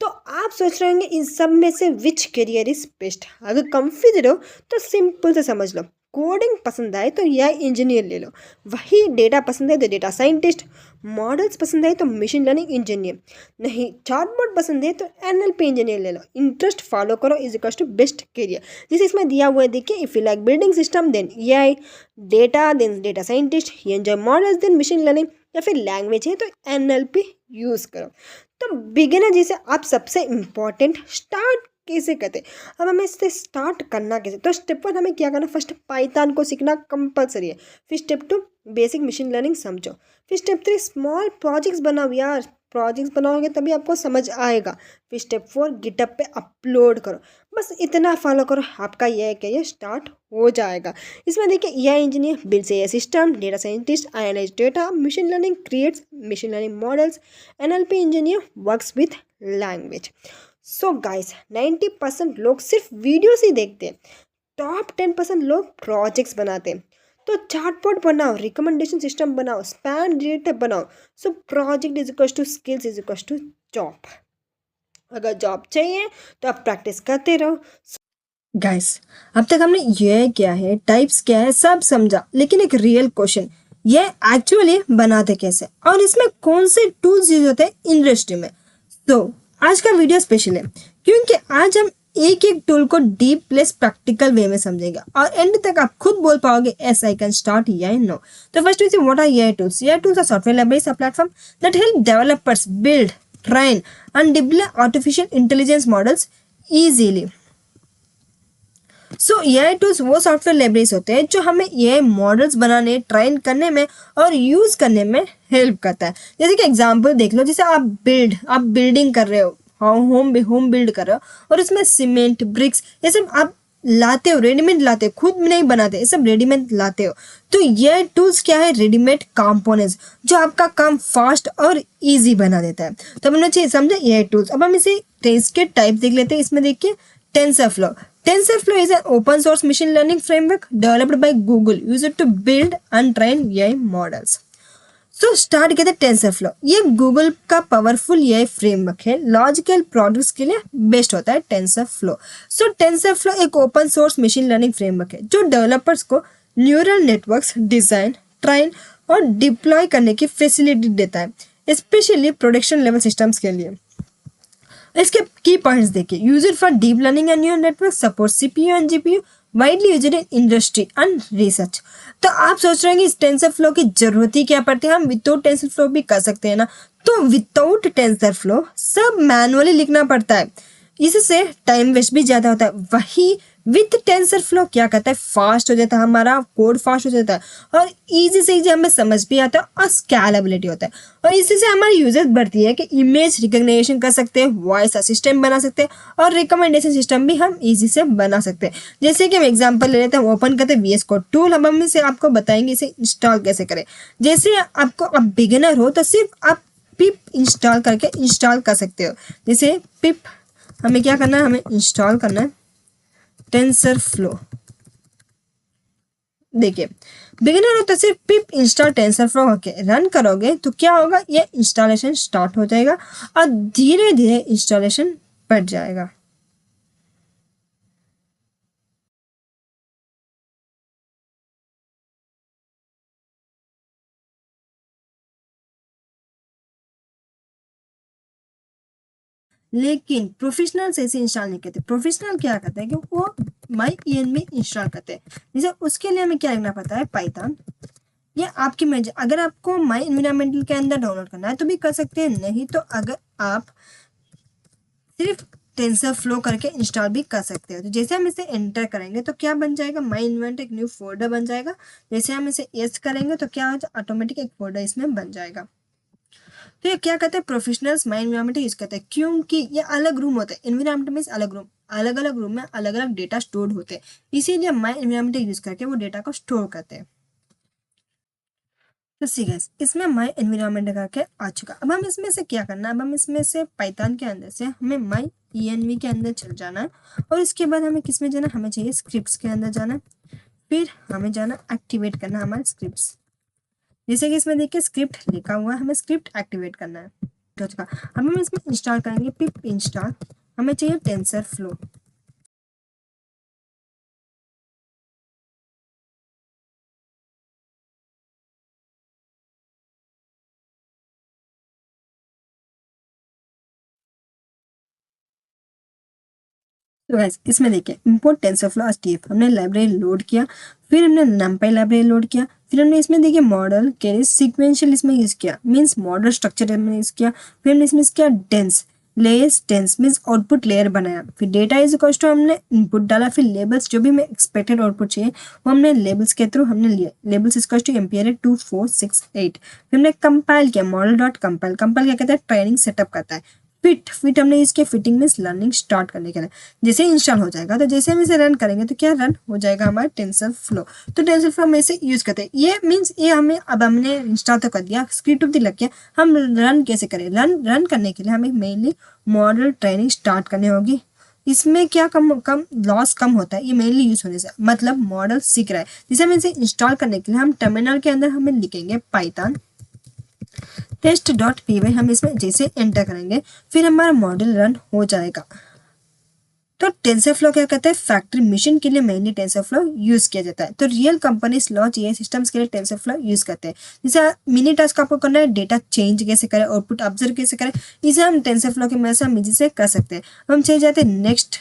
तो आप सोच रहे होंगे इन सब में से विच करियर इज बेस्ट। अगर कंफ्यूज हो तो सिंपल से समझ लो, कोडिंग पसंद आए तो AI इंजीनियर ले लो, वही डेटा पसंद है तो डेटा साइंटिस्ट, मॉडल्स पसंद है तो मशीन लर्निंग इंजीनियर, नहीं चैटबॉट पसंद है तो NLP इंजीनियर ले लो। इंटरेस्ट फॉलो करो is equals to best career. जैसे इसमें दिया हुआ है देखिए, if you like building system then AI, data then data scientist, you enjoy models then machine learning, या फिर लैंग्वेज है तो NLP यूज़ करो। तो बिगिनर जैसे आप सबसे इम्पॉर्टेंट स्टार्ट कैसे करते, अब हमें इससे स्टार्ट करना कैसे। तो स्टेप 1 हमें क्या करना, फर्स्ट पाइथन को सीखना कंपलसरी है, फिर स्टेप 2 बेसिक मशीन लर्निंग समझो, फिर स्टेप 3 स्मॉल प्रोजेक्ट्स बनाओ यार, प्रोजेक्ट्स बनाओगे तभी आपको समझ आएगा, फिर स्टेप 4 गिटअप पे अपलोड करो। बस इतना फॉलो करो, आपका ये करियर स्टार्ट हो जाएगा। इसमें देखिए AI engineer builds AI system, data scientist analyse data, machine learning creates machine learning models, NLP engineer works with language. So guys 90% लोग सिर्फ वीडियोस ही देखते हैं, टॉप 10% लोग प्रोजेक्ट्स बनाते हैं। तो चार्टबोर्ड बनाओ, रिकमेंडेशन सिस्टम बनाओ, स्पैन डेटा बनाओ। So project is equal to skills is equal to job. अगर जॉब चाहिए तो आप प्रैक्टिस करते रहो। गाइस अब तक हमने ये क्या है, टाइप्स क्या है, सब समझा, लेकिन एक रियल क्वेश्चन, ये एक्चुअली बनाते कैसे और इसमें कौन से टूल्स यूज होते हैं इंडस्ट्री में। तो आज का वीडियो स्पेशल है क्योंकि आज हम एक एक टूल को डीप प्लस प्रैक्टिकल वे में समझेगा और एंड तक आप खुद बोल पाओगे एस आई कैन स्टार्ट या नो। तो first we see what are AI tools. AI tools are software libraries, a platform that help developers build, train and deploy artificial intelligence models easily. So AI tools वो software libraries होते हैं जो हमें AI models बनाने, train करने में और use करने में हेल्प करता है। जैसे कि एग्जांपल देख लो, जैसे आप बिल्डिंग कर रहे हो, होम बिल्ड कर रहे हो और उसमें सीमेंट, ब्रिक्स, ये सब आप लाते हो, रेडीमेड लाते हो, खुद नहीं बनाते, ये सब रेडीमेड लाते हो। तो ये टूल्स क्या है, रेडीमेड कंपोनेंट्स जो आपका काम फास्ट और इजी बना देता है। तो हमने समझा AI टूल्स। अब हम इसे इसके टाइप देख लेते हैं। इसमें देखिए TensorFlow, TensorFlow is an open source machine learning framework developed by Google used to build and train AI models. So start कहते हैं टेंसरफ्लो। ये गूगल का पावरफुल एआई फ्रेमवर्क है, लॉजिकल प्रोडक्ट्स के लिए बेस्ट होता है टेंसरफ्लो। सो टेंसरफ्लो एक open source machine learning framework है जो डेवलपर्स को न्यूरल नेटवर्क्स डिजाइन, ट्रेन और डिप्लॉय करने की फैसिलिटी देता है, स्पेशली प्रोडक्शन लेवल सिस्टम्स के लिए। इसके की पॉइंट्स देखिए। User for deep learning and neural network, support CPU and GPU, widely used in industry and research. तो आप सोच रहे हैं कि इस टेंसरफ्लो की जरूरत ही क्या पड़ती है, हम विदाउट टेंसरफ्लो भी कर सकते हैं ना। तो विदाउट टेंसरफ्लो सब मैनुअली लिखना पड़ता है, इससे टाइम वेस्ट भी ज्यादा होता है। वही विथ टेंसरफ्लो क्या कहता है, फास्ट हो जाता है, हमारा कोड फास्ट हो जाता है और इजी से इजी हमें समझ भी आता है और स्केलेबिलिटी होता है। और इसी से हमारी यूजेस बढ़ती है कि इमेज रिकॉग्निशन कर सकते हैं, वॉइस असिस्टेंट बना सकते हैं और रिकमेंडेशन सिस्टम भी हम इजी से बना सकते हैं। जैसे कि हम एग्जांपल ले लेते हैं, ओपन करते हैं VS कोड टूल, हम इसे आपको बताएंगे इसे इंस्टॉल कैसे करें। जैसे आपको अब बिगिनर हो तो सिर्फ आप पिप इंस्टॉल करके इंस्टॉल कर सकते हो। जैसे पिप हमें क्या करना है, हमें इंस्टॉल करना है टेंसरफ्लो। देखिए बिगिनर हो तो सिर्फ पिप इंस्टॉल टेंसरफ्लो होके रन करोगे तो क्या होगा, ये इंस्टॉलेशन स्टार्ट हो जाएगा और धीरे धीरे इंस्टॉलेशन बढ़ जाएगा। लेकिन प्रोफेशनल ऐसे इंस्टॉल नहीं करते। प्रोफेशनल क्या करते हैं कि वो माई ईएन में इंस्टॉल करते हैं। जैसे उसके लिए हमें क्या लिखना पड़ता है, पाइथन। ये आपकी मर्जी, अगर आपको माई एनवायरमेंटल के अंदर डाउनलोड करना है तो भी कर सकते हैं, नहीं तो अगर आप सिर्फ टेंसरफ्लो करके इंस्टॉल भी कर सकते हो। तो जैसे हम इसे एंटर करेंगे तो क्या बन जाएगा, माई एनवायरमेंट एक न्यू फोल्डर बन जाएगा। जैसे हम इसे यस करेंगे तो क्या हो जाएगा, ऑटोमेटिक एक फोल्डर इसमें बन जाएगा। तो ये क्या कहते हैं, प्रोफेशनल्स माई एनवायरमेंट यूज करते हैं, क्योंकि ये अलग रूम होते हैं। एनवायरमेंट मीन्स अलग रूम, अलग अलग रूम में अलग अलग डेटा स्टोर होते हैं, इसीलिए माई एनवायरमेंट यूज करके वो डेटा को स्टोर करते हैं। तो सी गाइस, इसमें माई एनवायरमेंट करके आ चुका। अब हम इसमें से क्या करना है, अब हम इसमें से पाइथन के अंदर से हमें माई ENV के अंदर चल जाना है और इसके बाद हमें किस में जाना, हमें चाहिए स्क्रिप्ट्स के अंदर जाना है। फिर हमें जाना एक्टिवेट करना हमारे स्क्रिप्ट्स। जैसे कि इसमें देखिए स्क्रिप्ट लिखा हुआ है, हमें स्क्रिप्ट एक्टिवेट करना है। तो अब हम इसमें इंस्टॉल करेंगे पिप इंस्टॉल, हमें चाहिए टेंसरफ्लो। तो गाइस इसमें देखिए इंपोर्ट टेंसरफ्लो STF, हमने लाइब्रेरी लोड किया, फिर हमने numpy लाइब्रेरी लोड किया, फिर हमने इसमें देखिए मॉडल के सीक्वेंशियल इसमें यूज किया, मीन्स मॉडल स्ट्रक्चर हमने यूज किया। फिर हमने इसमें किया dense layers, dense means output layer बनाया। फिर डेटा इज इक्वल टू हमने इनपुट डाला, फिर लेबल्स जो भी हमें एक्सपेक्टेड आउटपुट चाहिए वो हमने लेबल्स के थ्रू हमने लिया। Labels equal to MPRA 2468। फिर हमने कंपाइल किया मॉडल डॉट कंपाइल। कंपाइल क्या कहता है, ट्रेनिंग सेटअप करता है। फिट हमने इसके फिटिंग में लर्निंग स्टार्ट करने के लिए जैसे इंस्टॉल हो जाएगा तो जैसे हम इसे रन करेंगे तो क्या रन हो जाएगा हमारा टेंसरफ्लो। तो टेंसरफ्लो हम इसे यूज करते हैं। ये मीन्स ये हमें अब हमने इंस्टॉल तो कर दिया, स्क्रिप्ट भी लग गया, हम रन कैसे करें। रन करने के लिए हमें मेनली मॉडल ट्रेनिंग स्टार्ट करनी होगी। इसमें क्या कम लॉस कम होता है ये मेनली यूज होने से, मतलब मॉडल सीख रहा है। जैसे हम इसे इंस्टॉल करने के लिए हम टर्मिनल के अंदर हमें लिखेंगे पाइथन test.py, हम इसमें जैसे एंटर करेंगे फिर हमारा मॉडल रन हो जाएगा। तो टेंसरफ्लो क्या कहते हैं, फैक्ट्री मशीन के लिए मेनली टेंसरफ्लो यूज किया जाता है। तो real companies launch AI systems के लिए टेंसरफ्लो यूज करते हैं। जैसे मिनी टास्क आपको करना है, डेटा चेंज कैसे करें, आउटपुट ऑब्जर्व कैसे करें, इसे हम टेंसरफ्लो की मदद से हम इजी से कर सकते हैं। हम चले जाते हैं नेक्स्ट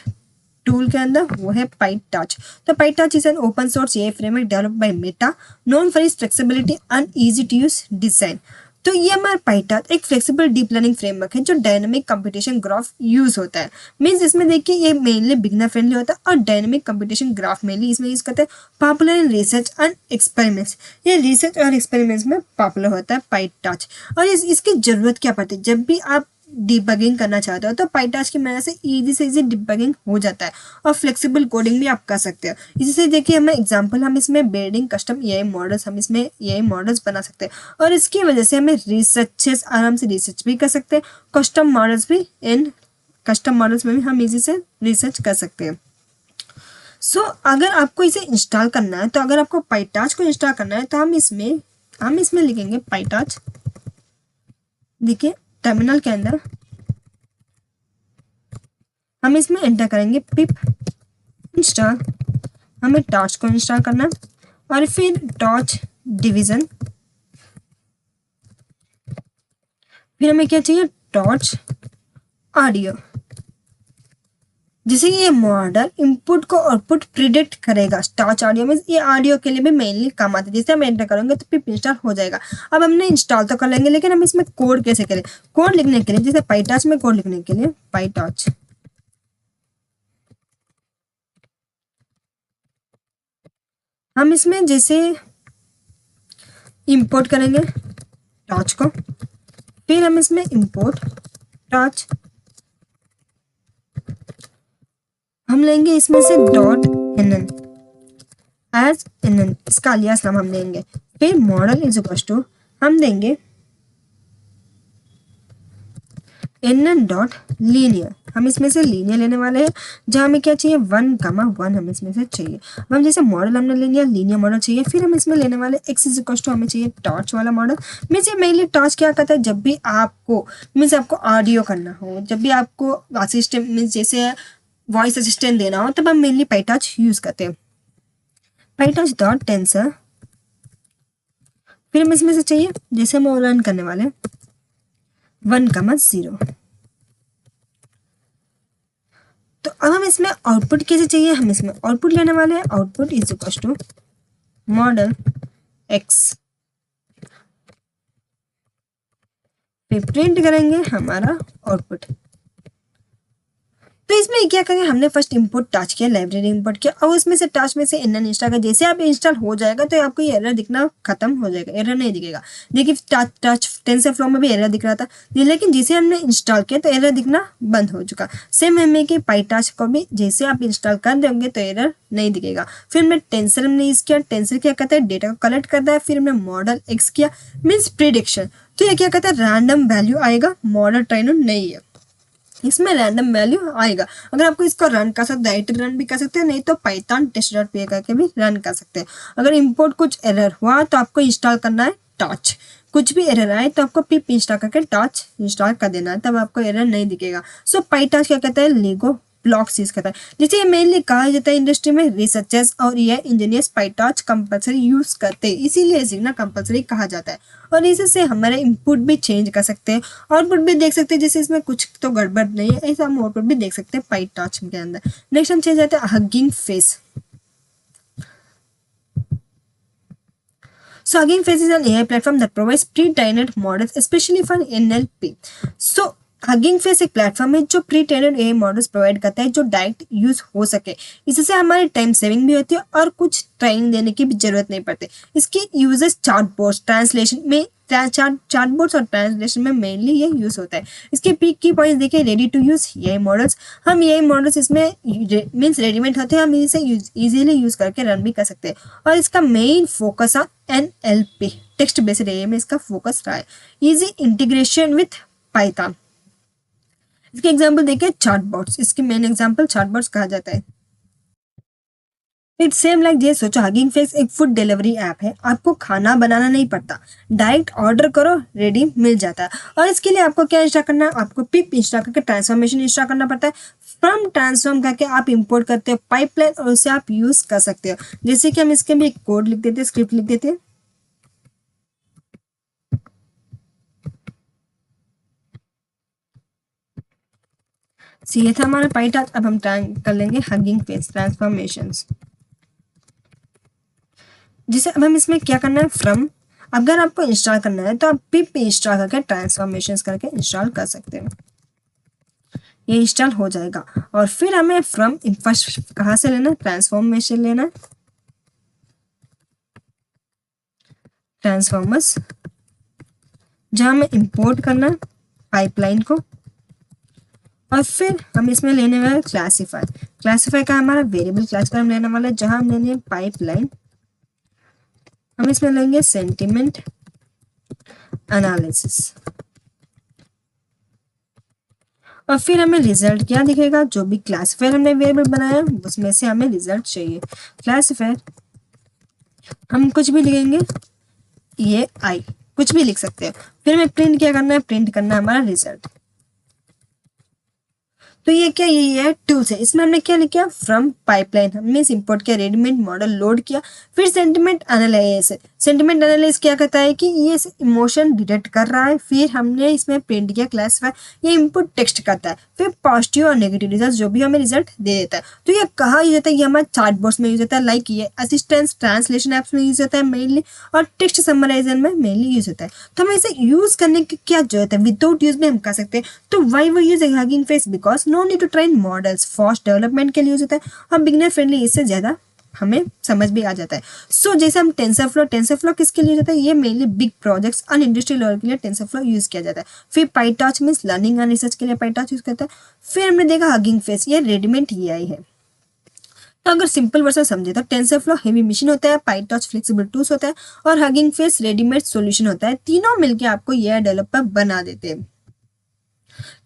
टूल के अंदर, वो है PyTorch। तो PyTorch is an open source AI framework developed by Meta, known for its flexibility and easy to use design. तो ये हमारा PyTorch एक फ्लेक्सिबल डीप लर्निंग फ्रेमवर्क है जो डायनामिक कंप्यूटेशन ग्राफ यूज होता है। मीन्स इसमें देखिए ये मेनली बिगनर फ्रेंडली होता है और डायनामिक कंप्यूटेशन ग्राफ मेनली इसमें यूज करते हैं। Popular in research and experiments, ये रिसर्च और एक्सपेरिमेंट्स में पॉपुलर होता है PyTorch। और इसकी जरूरत क्या पड़ती है, जब भी आप डिबगिंग करना चाहते हो तो PyTorch की मदद से इजी डिबगिंग हो जाता है और फ्लेक्सिबल कोडिंग भी आप कर सकते हो। इसी से देखिए हमें एग्जांपल, हम इसमें बिल्डिंग कस्टम AI मॉडल्स, हम इसमें AI मॉडल्स बना सकते हैं और इसकी वजह से हमें रिसर्चेस आराम से रिसर्च भी कर सकते हैं। कस्टम मॉडल्स में भी हम इजी से रिसर्च कर सकते हैं। सो अगर आपको इसे इंस्टॉल करना है, तो अगर आपको पाइटाच को इंस्टॉल करना है, तो हम इसमें लिखेंगे पाइटाच। देखिए टर्मिनल के अंदर हम इसमें एंटर करेंगे पिप इंस्टॉल। हमें टॉर्च को इंस्टॉल करना है और फिर टॉर्च डिवीजन। फिर हमें क्या चाहिए, टॉर्च ऑडियो। जैसे ये मॉडल इनपुट को आउटपुट प्रिडिक्ट करेगा। टॉर्च ऑडियो में ये ऑडियो के लिए भी मेनली काम आता है। जैसे हम एंटर करेंगे तो पिप इंस्टॉल हो जाएगा। अब हमने इंस्टॉल तो कर लेंगे, लेकिन हम इसमें कोड कैसे करें? कोड लिखने के लिए, जैसे पाइटॉच में कोड लिखने के लिए पाइटॉच, हम इसमें जैसे इंपोर्ट करेंगे टॉर्च को, फिर हम इसमें इंपोर्ट टॉर्च, हम लेंगे इसमें से डॉट एनएन एज एनएन, इसका अलियास नाम हम देंगे। फिर मॉडल इज इक्वल टू हम देंगे एनएन डॉट लीनियर। हम इसमें से लीनियर लेने वाले हैं, जहाँ हमें क्या चाहिए 1,1 हम इसमें से चाहिए। अब हम जैसे मॉडल हमने ले लिया, लीनियर मॉडल चाहिए, फिर हम इसमें लेने वाले एक्स इज इक्वल टू हमें चाहिए टॉर्च वाला मॉडल। मीन्स ये मेनली टॉर्च क्या करता है, जब भी आपको मीन्स आपको ऑडियो करना हो, जब भी आपको असिस्टेंट मीन्स जैसे वॉइस असिस्टेंट देना हो, तब हम मेनली पाइटॉच यूज करते हैं। पाइटॉच डॉट टेंसर, फिर हम इसमें से चाहिए जैसे हम रन करने वाले 1,0। तो अब हम इसमें आउटपुट कैसे चाहिए, हम इसमें आउटपुट लेने वाले हैं output is equal to model x, फिर प्रिंट करेंगे हमारा आउटपुट। तो इसमें क्या करेंगे, हमने फर्स्ट इंपोर्ट टच किया, लाइब्रेरी इंपोर्ट किया, और उसमें से टच में से एनएन इंस्टॉल का जैसे आप इंस्टॉल हो जाएगा तो आपको ये एरर दिखना खत्म हो जाएगा, एरर नहीं दिखेगा। देखिए टच टेंसर फ्लो में भी एरर दिख रहा था, लेकिन जैसे हमने इंस्टॉल किया तो एरर दिखना बंद हो चुका। सेम हमें कि पाइटॉच को भी जैसे आप इंस्टॉल कर देंगे तो एरर नहीं दिखेगा। फिर हमने टेंसर हमने यूज किया, टेंसर क्या करता है, डेटा को कलेक्ट करता है। फिर हमने मॉडल एक्स किया, मीन्स प्रिडिक्शन। तो ये क्या करता है, रैंडम वैल्यू आएगा, मॉडल ट्रेन नहीं है, इसमें रैंडम वैल्यू आएगा। अगर आपको इसको रन कर सकते डायरेक्ट रन भी कर सकते हैं, नहीं तो पाइथन टेस्ट.py करके भी रन कर सकते हैं। अगर इंपोर्ट कुछ एरर हुआ तो आपको इंस्टॉल करना है टॉर्च, कुछ भी एरर आए तो आपको पिप इंस्टॉल करके टॉर्च इंस्टॉल कर देना है, तब आपको एरर नहीं दिखेगा। सो पाइटॉच क्या कहता है, लेगो ब्लॉक्स यूज करता है। जैसे ये मेनली कहा जाता है इंडस्ट्री में, रिसर्चर्स और ये इंजीनियर्स पाइटॉच कंपलसरी यूज करते हैं, इसीलिए सीखना कंपलसरी कहा जाता है। और इससे हमारे इनपुट भी चेंज कर सकते हैं, आउटपुट भी देख सकते हैं। जैसे इसमें कुछ तो गड़बड़ नहीं है, ऐसा हम आउटपुट भी देख सकते हैं पाइटॉच के अंदर। नेक्स्ट हम चेंज जाते हैं hugging face. So Hugging Face is an AI platform that provides pre-trained models, especially for NLP. So Hugging Face एक प्लेटफॉर्म है जो pre trained AI models provide करता है, जो डायरेक्ट यूज हो सके। इससे हमारी टाइम सेविंग भी होती है और कुछ ट्रेनिंग देने की भी जरूरत नहीं पड़ती। इसकी यूजेस चार्टबोर्ड्स ट्रांसलेशन में, चार्टबोर्ड्स और ट्रांसलेशन में मेनली ये यूज होता है। इसके पीक की पॉइंट्स देखिए, ready to use AI models. हम AI मॉडल्स इसमें मीन्स रेडीमेड होते हैं, हम इसे इजीली यूज करके रन भी कर सकते हैं। और इसका main focus on NLP text based AI में इसका फोकस रहा है। Easy integration with Python. इसके एग्जाम्पल देखिए, चार्टबॉट्स, इसकी मेन एग्जाम्पल चार्टबॉट्स कहा जाता है। इट्स सेम लाइक ये सोचो, हगिंग फेस एक फूड डिलीवरी ऐप है। आपको खाना बनाना नहीं पड़ता, डायरेक्ट ऑर्डर करो, रेडी मिल जाता है। और इसके लिए आपको क्या इंस्टॉल करना है, आपको पिप इंस्टॉल करके ट्रांसफॉर्मेशन इंस्टॉल करना पड़ता है। फ्रॉम ट्रांसफॉर्म करके आप इंपोर्ट करते हो पाइपलाइन, और उसे आप यूज कर सकते हो। जैसे कि हम इसके भी एक कोड लिख देते हैं, स्क्रिप्ट लिख देते हैं। ये था हमारा पाइटॉच। अब हम कर लेंगे हगिंग फेस ट्रांसफॉर्मेशंस। जैसे अब हम इसमें क्या करना है, फ्रॉम, अगर आपको इंस्टॉल करना है तो आप पिप इंस्टॉल करके ट्रांसफॉर्मेशंस करके इंस्टॉल कर सकते हैं, ये इंस्टॉल हो जाएगा। और फिर हमें फ्रॉम फर्स्ट कहाँ से लेना है, ट्रांसफॉर्मेशन लेना है, ट्रांसफॉर्मर्स, जहाँ हमें इंपोर्ट करना है पाइपलाइन को। और फिर हम इसमें लेने वाले क्लासीफाई। क्लासीफाई का हमारा वेरिएबल क्लास का हम लेने वाला है, जहाँ हम लेंगे पाइपलाइन। हम इसमें लेंगे सेंटिमेंट एनालिसिस। और फिर हमें रिजल्ट क्या दिखेगा, जो भी क्लासिफायर हमने वेरिएबल बनाया उसमें से हमें रिजल्ट चाहिए। क्लासिफायर हम कुछ भी लिखेंगे, ये आई कुछ भी लिख सकते हैं। फिर हमें प्रिंट क्या करना है, प्रिंट करना है हमारा रिजल्ट। तो ये क्या, ये है टूल्स है। इसमें हमने क्या लिखा, फ्रॉम पाइपलाइन हमने इंपोर्ट किया, रेडीमेड मॉडल लोड किया। फिर सेंटिमेंट एनालाइज, सेंटिमेंट एनालाइज क्या करता है कि ये इमोशन डिटेक्ट कर रहा है। फिर हमने इसमें प्रिंट किया क्लासिफायर, ये इनपुट टेक्स्ट करता है। फिर पॉजिटिव और नेगेटिव रिजल्ट जो भी हमें रिजल्ट दे देता है। तो ये कहाँ यूज होता है, ये हमारे चार्ट बॉक्स में यूज होता है, लाइक ये असिस्टेंस ट्रांसलेशन एप्स में यूज होता है मेनली, और टेक्स्ट समराइजर में मेनली यूज होता है। तो हमें इसे यूज करने की क्या जरूरत है, विदाउट यूज में हम कर सकते हैं। तो why we use hugging face, because no need to train models, fast development के लिए यूज होता है और बिगिनर फ्रेंडली, इससे ज्यादा हमें समझ भी आ जाता है। सो जैसे हम टेंसरफ्लो किसके लिए जाता है, ये मेनली बिग प्रोजेक्ट्स और इंडस्ट्रियल लेवल के लिए टेंसरफ्लो यूज किया जाता है। फिर PyTorch means learning and research के लिए पाइटॉर्च यूज करता है। फिर हमने देखा हगिंग फेस, ये रेडीमेड एआई है। तो अगर सिंपल वर्जन समझे तो टेंसरफ्लो हेवी मशीन होता है, पाइटॉर्च फ्लेक्सिबल टूल्स होता है और हगिंग फेस रेडीमेड सॉल्यूशन होता है। तीनों मिलकर आपको एआई डेवलपर बना देते हैं।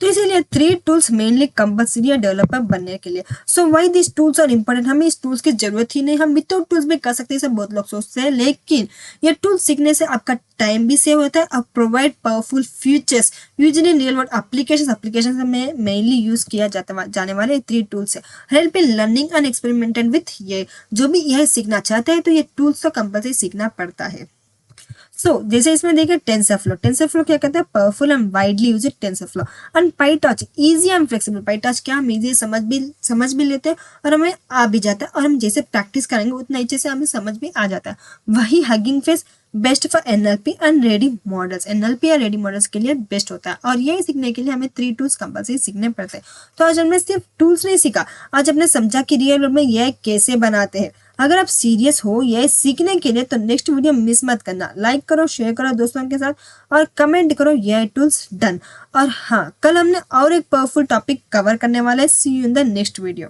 तो इसीलिए 3 टूल्स मेनली कंपल्सरी है डेवलपर बनने के लिए। So why this tools are important, हमें इस टूल्स की जरूरत ही नहीं, हम विदाउट टूल्स भी कर सकते हैं, सब बहुत लोग सोचते हैं। लेकिन ये टूल सीखने से आपका टाइम भी सेव होता है और provide powerful features usually in real world application में मेनली यूज किया जाने वाले 3 टूल्स है। Help in learning and experimented with ये, जो भी यह सीखना चाहते हैं तो ये टूल्स तो कंपल्सरी सीखना पड़ता है। जैसे इसमें देखिए टेंसरफ्लो क्या कहता है, powerful and widely used TensorFlow. And PyTorch easy and flexible, PyTorch क्या हम इजी समझ भी लेते हैं और हमें आ भी जाता है, और हम जैसे प्रैक्टिस करेंगे उतना अच्छे से हमें समझ भी आ जाता है। वही hugging face best for NLP and ready models, NLP या रेडी मॉडल्स के लिए बेस्ट होता है। और ये सीखने के लिए हमें 3 टूल्स कंपल्सरी सीखने पड़ते हैं। तो आज हमने सिर्फ टूल्स नहीं सीखा, आज हमने समझा कि रियल वर्ल्ड में यह कैसे बनाते हैं। अगर आप सीरियस हो यह सीखने के लिए तो नेक्स्ट वीडियो मिस मत करना, लाइक करो, शेयर करो दोस्तों के साथ और कमेंट करो यह टूल्स डन। और हाँ, कल हमने और एक पावरफुल टॉपिक कवर करने वाले, see you in the next video.